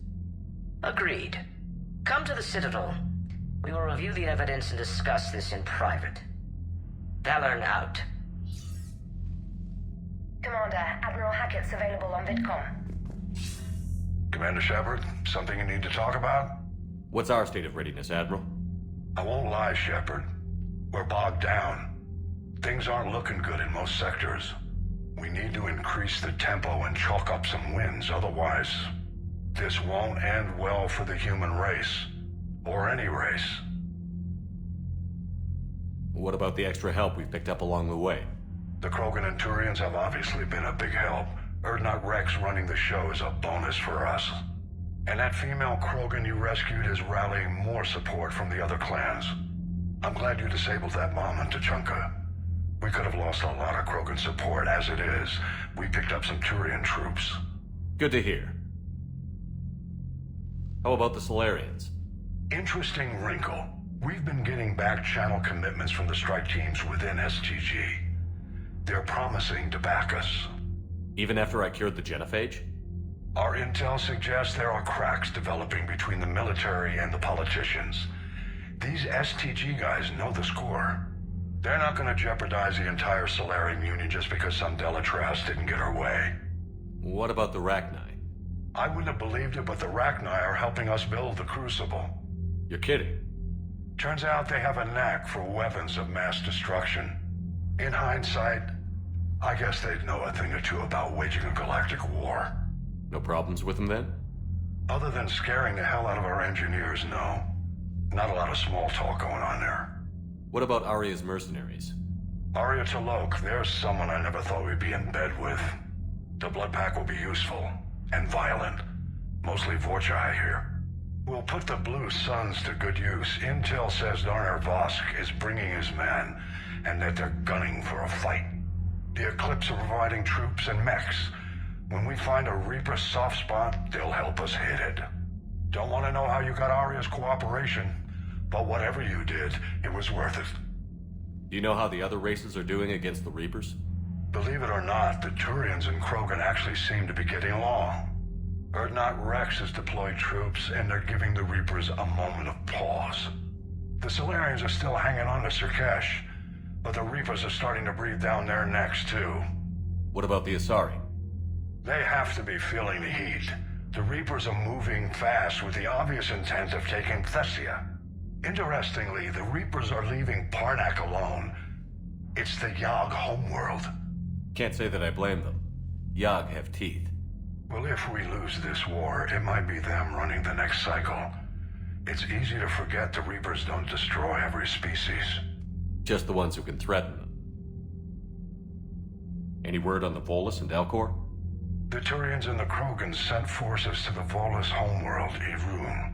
Agreed. Come to the Citadel. We will review the evidence and discuss this in private. Valorn out. Commander, Admiral Hackett's available on VidCom. Commander Shepard, something you need to talk about? What's our state of readiness, Admiral? I won't lie, Shepard. We're bogged down. Things aren't looking good in most sectors. We need to increase the tempo and chalk up some wins, otherwise... this won't end well for the human race. Or any race. What about the extra help we've picked up along the way? The Krogan and Turians have obviously been a big help. Urdnot Rex running the show is a bonus for us. And that female Krogan you rescued is rallying more support from the other clans. I'm glad you disabled that bomb in Tuchanka. We could have lost a lot of Krogan support as it is. We picked up some Turian troops. Good to hear. How about the Solarians? Interesting wrinkle. We've been getting back-channel commitments from the strike teams within STG. They're promising to back us. Even after I cured the genophage? Our intel suggests there are cracks developing between the military and the politicians. These STG guys know the score. They're not going to jeopardize the entire Solarian Union just because some Delatras didn't get her way. What about the Rachni? I wouldn't have believed it, but the Rachni are helping us build the Crucible. You're kidding. Turns out they have a knack for weapons of mass destruction. In hindsight, I guess they'd know a thing or two about waging a galactic war. No problems with them then? Other than scaring the hell out of our engineers, no. Not a lot of small talk going on there. What about Aria's mercenaries? Aria T'Loak, there's someone I never thought we'd be in bed with. The blood pack will be useful. And violent. Mostly Vorcha, I hear. We'll put the Blue Suns to good use. Intel says Darner Vosk is bringing his men, and that they're gunning for a fight. The Eclipse are providing troops and mechs. When we find a Reaper soft spot, they'll help us hit it. Don't want to know how you got Aria's cooperation, but whatever you did, it was worth it. Do you know how the other races are doing against the Reapers? Believe it or not, the Turians and Krogan actually seem to be getting along. Urdnot Rex has deployed troops, and they're giving the Reapers a moment of pause. The Solarians are still hanging on to Sirkesh, but the Reapers are starting to breathe down their necks, too. What about the Asari? They have to be feeling the heat. The Reapers are moving fast with the obvious intent of taking Thessia. Interestingly, the Reapers are leaving Parnak alone. It's the Yog homeworld. Can't say that I blame them. Yog have teeth. Well, if we lose this war, it might be them running the next cycle. It's easy to forget the Reapers don't destroy every species. Just the ones who can threaten them. Any word on the Volus and Elcor? The Turians and the Krogan sent forces to the Volus homeworld, Irun.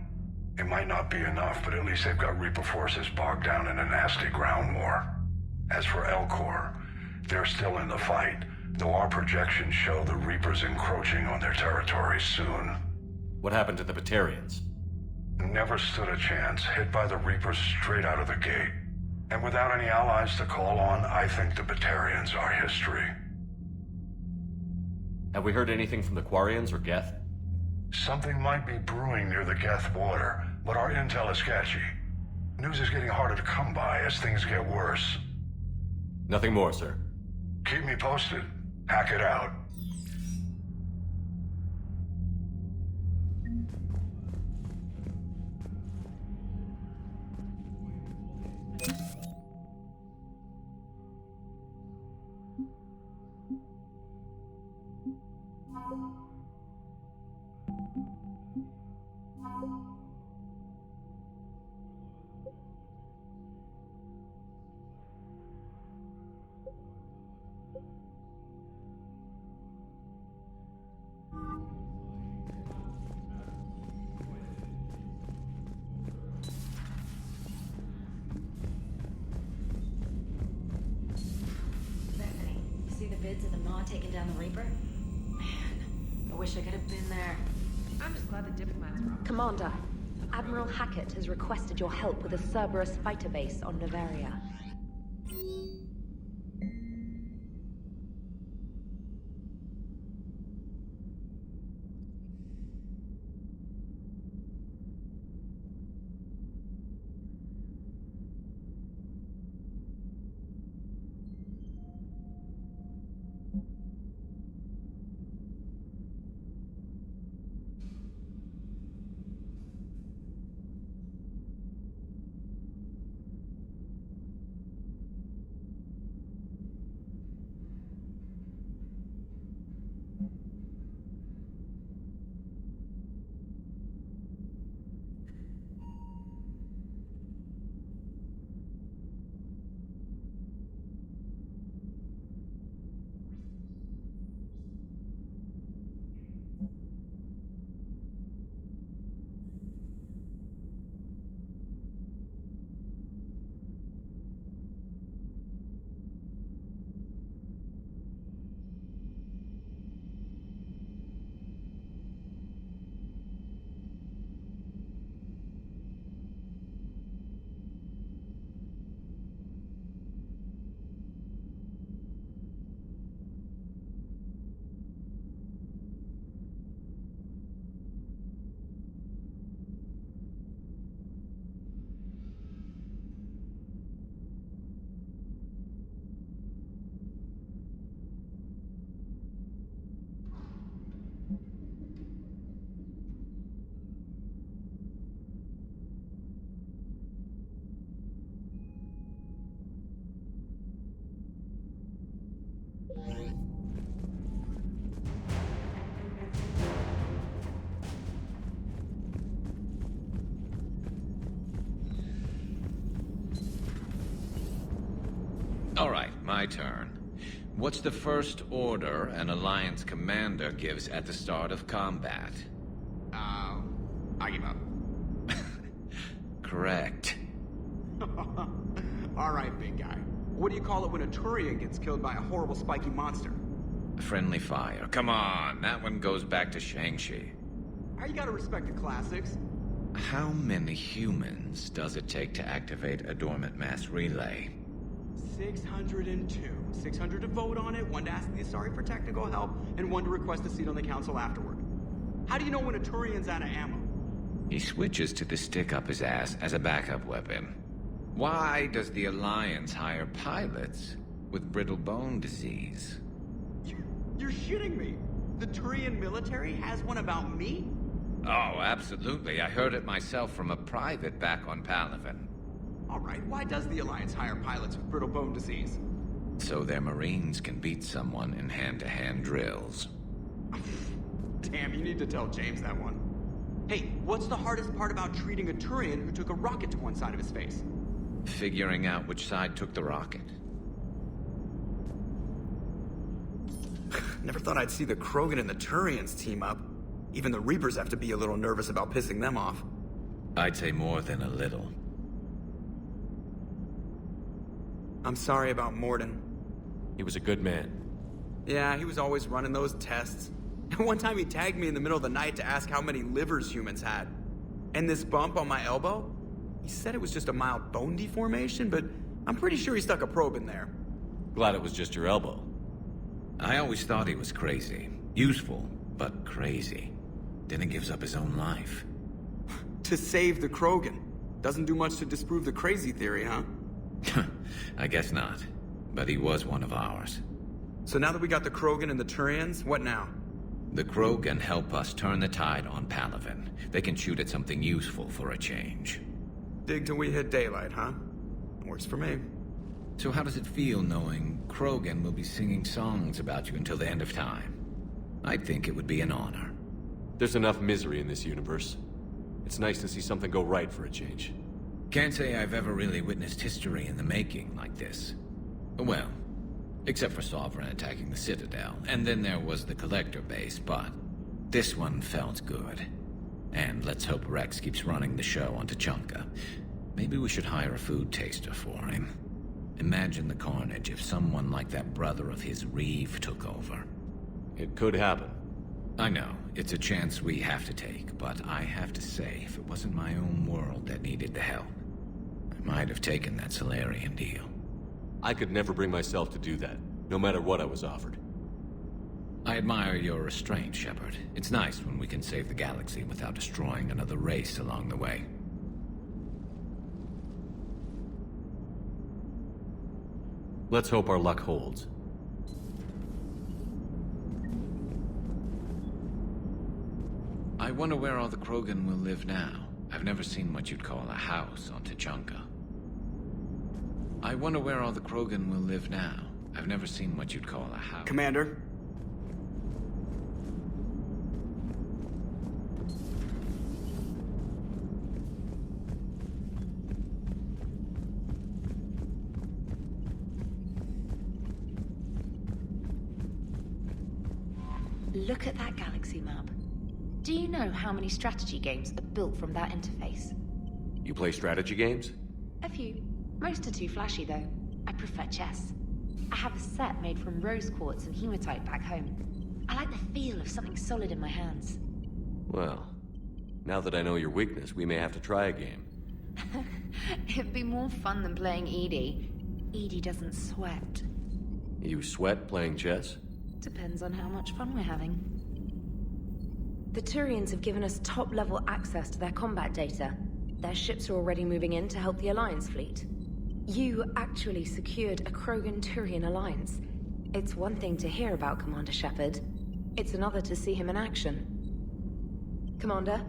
It might not be enough, but at least they've got Reaper forces bogged down in a nasty ground war. As for Elcor, they're still in the fight, though our projections show the Reapers encroaching on their territory soon. What happened to the Batarians? Never stood a chance, hit by the Reapers straight out of the gate. And without any allies to call on, I think the Batarians are history. Have we heard anything from the Quarians or Geth? Something might be brewing near the Geth border, but our intel is sketchy. News is getting harder to come by as things get worse. Nothing more, sir. Keep me posted. Hack it out. taking down the Reaper? Man, I wish I could have been there. I'm just glad the diplomats were off. Commander, Admiral Hackett has requested your help with a Cerberus fighter base on Novaria. All right, my turn. What's the first order an Alliance commander gives at the start of combat? I give up. Correct. All right, big guy. What do you call it when a Turian gets killed by a horrible spiky monster? Friendly fire. Come on, that one goes back to Shang-Chi. How you gotta respect the classics? How many humans does it take to activate a dormant mass relay? 602. 600 to vote on it, 1 to ask the Asari for technical help, and 1 to request a seat on the council afterward. How do you know when a Turian's out of ammo? He switches to the stick up his ass as a backup weapon. Why does the Alliance hire pilots with brittle bone disease? You're shitting me! The Turian military has one about me? Oh, absolutely. I heard it myself from a private back on Palaven. Alright, why does the Alliance hire pilots with brittle bone disease? So their Marines can beat someone in hand-to-hand drills. Damn, you need to tell James that one. Hey, what's the hardest part about treating a Turian who took a rocket to one side of his face? Figuring out which side took the rocket. Never thought I'd see the Krogan and the Turians team up. Even the Reapers have to be a little nervous about pissing them off. I'd say more than a little. I'm sorry about Morden. He was a good man. Yeah, he was always running those tests. And one time he tagged me in the middle of the night to ask how many livers humans had. And this bump on my elbow? He said it was just a mild bone deformation, but I'm pretty sure he stuck a probe in there. Glad it was just your elbow. I always thought he was crazy. Useful, but crazy. Then he gives up his own life. To save the Krogan. Doesn't do much to disprove the crazy theory, huh? I guess not. But he was one of ours. So now that we got the Krogan and the Turians, what now? The Krogan help us turn the tide on Palaven. They can shoot at something useful for a change. Dig till we hit daylight, huh? Works for me. So how does it feel knowing Krogan will be singing songs about you until the end of time? I think it would be an honor. There's enough misery in this universe. It's nice to see something go right for a change. Can't say I've ever really witnessed history in the making like this. Well, except for Sovereign attacking the Citadel, and then there was the Collector base, but this one felt good. And let's hope Rex keeps running the show on Tuchanka. Maybe we should hire a food taster for him. Imagine the carnage if someone like that brother of his, Reeve, took over. It could happen. I know, it's a chance we have to take, but I have to say, if it wasn't my own world that needed the help, I might have taken that Solarian deal. I could never bring myself to do that, no matter what I was offered. I admire your restraint, Shepard. It's nice when we can save the galaxy without destroying another race along the way. Let's hope our luck holds. I wonder where all the Krogan will live now. I've never seen what you'd call a house on Tuchanka. I wonder where all the Krogan will live now. I've never seen what you'd call a house. Commander? Look at that galaxy map. Do you know how many strategy games are built from that interface? You play strategy games? A few. Most are too flashy, though. I prefer chess. I have a set made from rose quartz and hematite back home. I like the feel of something solid in my hands. Well, now that I know your weakness, we may have to try a game. It'd be more fun than playing Edie. Edie doesn't sweat. You sweat playing chess? Depends on how much fun we're having. The Turians have given us top-level access to their combat data. Their ships are already moving in to help the Alliance fleet. You actually secured a Krogan-Turian alliance. It's one thing to hear about Commander Shepard. It's another to see him in action. Commander?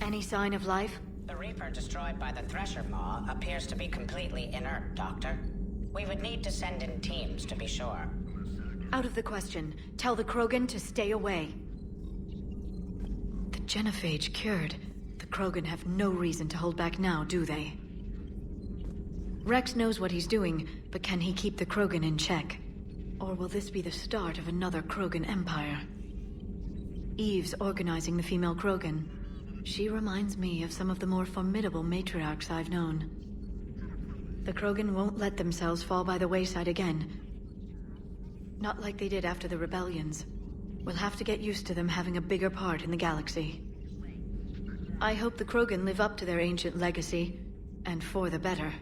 Any sign of life? The Reaper destroyed by the Thresher Maw appears to be completely inert, Doctor. We would need to send in teams to be sure. Out of the question. Tell the Krogan to stay away. The genophage cured. The Krogan have no reason to hold back now, do they? Rex knows what he's doing, but can he keep the Krogan in check? Or will this be the start of another Krogan empire? Eve's organizing the female Krogan. She reminds me of some of the more formidable matriarchs I've known. The Krogan won't let themselves fall by the wayside again. Not like they did after the rebellions. We'll have to get used to them having a bigger part in the galaxy. I hope the Krogan live up to their ancient legacy, and for the better.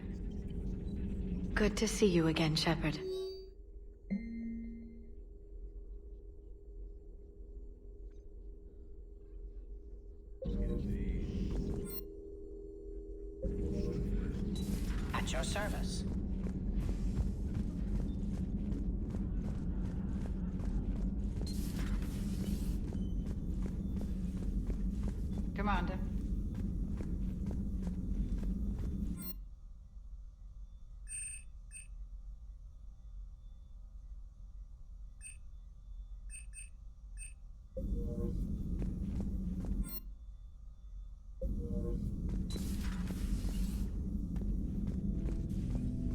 Good to see you again, Shepard. At your service. Commander.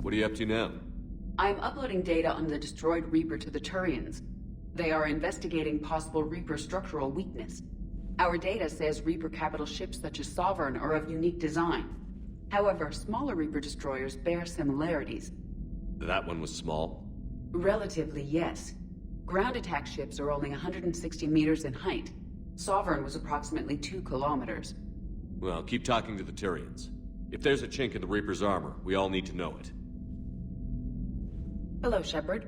What are you up to now? I'm uploading data on the destroyed Reaper to the Turians. They are investigating possible Reaper structural weakness. Our data says Reaper capital ships such as Sovereign are of unique design. However, smaller Reaper destroyers bear similarities. That one was small? Relatively, yes. Ground attack ships are only 160 meters in height. Sovereign was approximately 2 kilometers. Well, keep talking to the Turians. If there's a chink in the Reaper's armor, we all need to know it. Hello, Shepard.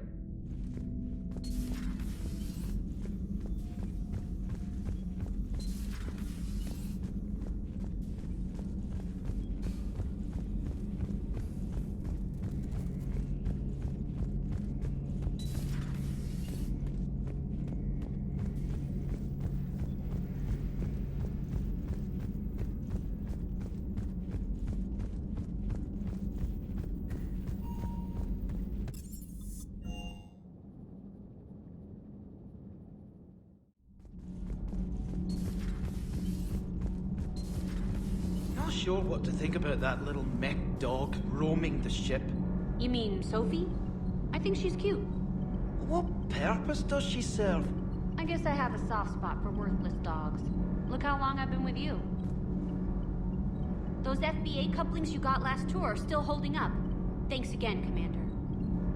sure what to think about that little mech dog roaming the ship. You mean Sophie? I think she's cute. What purpose does she serve? I guess I have a soft spot for worthless dogs. Look how long I've been with you. Those FBA couplings you got last tour are still holding up. Thanks again, Commander.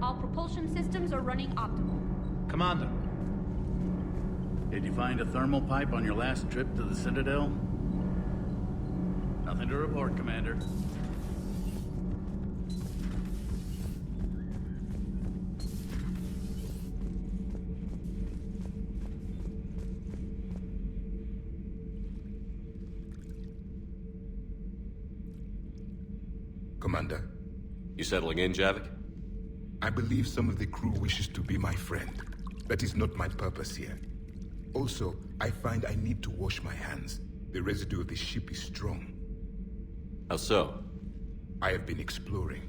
All propulsion systems are running optimal. Commander, did you find a thermal pipe on your last trip to the Citadel? Nothing to report, Commander. Commander. You settling in, Javik? I believe some of the crew wishes to be my friend. That is not my purpose here. Also, I find I need to wash my hands. The residue of the ship is strong. How so? I have been exploring.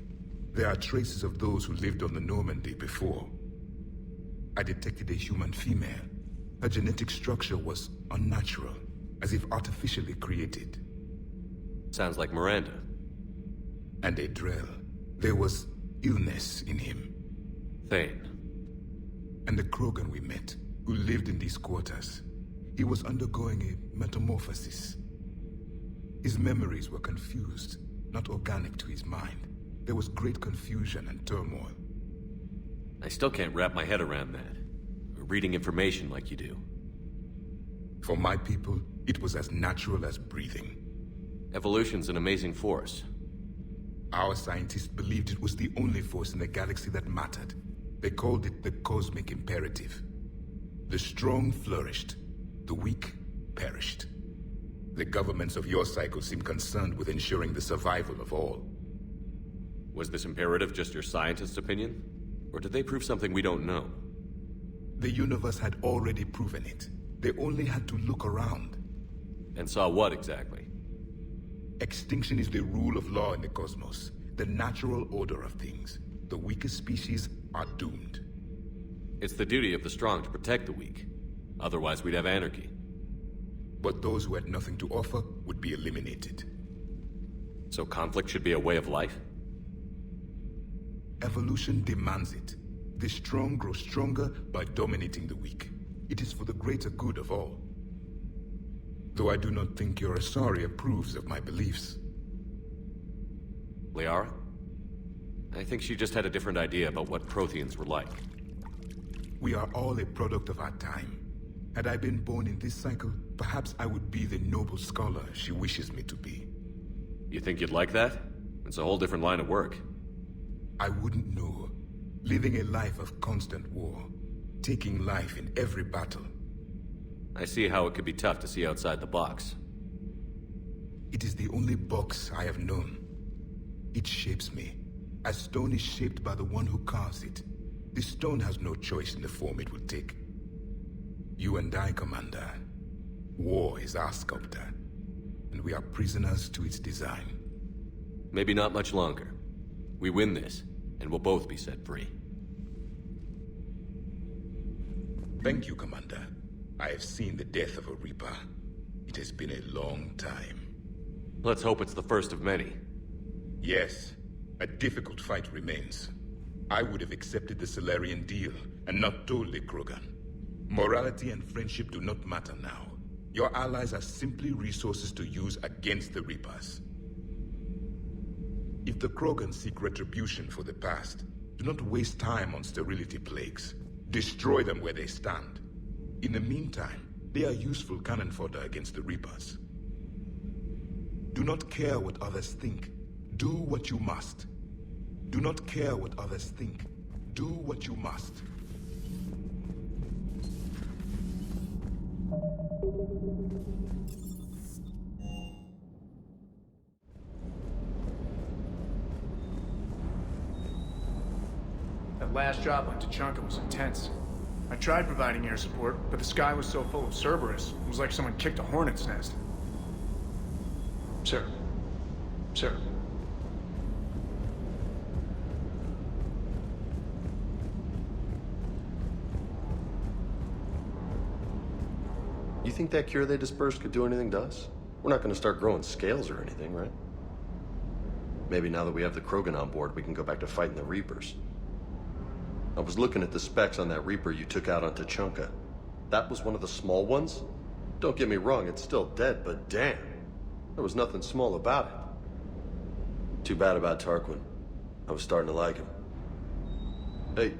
There are traces of those who lived on the Normandy before. I detected a human female. Her genetic structure was unnatural, as if artificially created. Sounds like Miranda. And a Drell. There was illness in him. Thane. And the Krogan we met, who lived in these quarters. He was undergoing a metamorphosis. His memories were confused, not organic to his mind. There was great confusion and turmoil. I still can't wrap my head around that. Reading information like you do. For my people, it was as natural as breathing. Evolution's an amazing force. Our scientists believed it was the only force in the galaxy that mattered. They called it the cosmic imperative. The strong flourished, the weak perished. The governments of your cycle seem concerned with ensuring the survival of all. Was this imperative just your scientist's opinion? Or did they prove something we don't know? The universe had already proven it. They only had to look around. And saw what exactly? Extinction is the rule of law in the cosmos, the natural order of things. The weakest species are doomed. It's the duty of the strong to protect the weak. Otherwise, we'd have anarchy. But those who had nothing to offer would be eliminated. So conflict should be a way of life? Evolution demands it. The strong grow stronger by dominating the weak. It is for the greater good of all. Though I do not think your Asari approves of my beliefs. Liara? I think she just had a different idea about what Protheans were like. We are all a product of our time. Had I been born in this cycle, perhaps I would be the noble scholar she wishes me to be. You think you'd like that? It's a whole different line of work. I wouldn't know. Living a life of constant war. Taking life in every battle. I see how it could be tough to see outside the box. It is the only box I have known. It shapes me, as stone is shaped by the one who carves it. The stone has no choice in the form it will take. You and I, Commander. War is our sculptor, and we are prisoners to its design. Maybe not much longer. We win this, and we'll both be set free. Thank you, Commander. I have seen the death of a Reaper. It has been a long time. Let's hope it's the first of many. Yes, a difficult fight remains. I would have accepted the Solarian deal and not told the Krogan. Morality and friendship do not matter now. Your allies are simply resources to use against the Reapers. If the Krogan seek retribution for the past, do not waste time on sterility plagues. Destroy them where they stand. In the meantime, they are useful cannon fodder against the Reapers. Do not care what others think. Do what you must. Do not care what others think. Do what you must. That last drop on Tuchanka was intense. I tried providing air support, but the sky was so full of Cerberus, it was like someone kicked a hornet's nest. Sir. Sir. You think that cure they dispersed could do anything to us? We're not gonna start growing scales or anything, right? Maybe now that we have the Krogan on board, we can go back to fighting the Reapers. I was looking at the specs on that Reaper you took out on Tuchanka. That was one of the small ones? Don't get me wrong, it's still dead, but damn. There was nothing small about it. Too bad about Tarquin. I was starting to like him. Hey,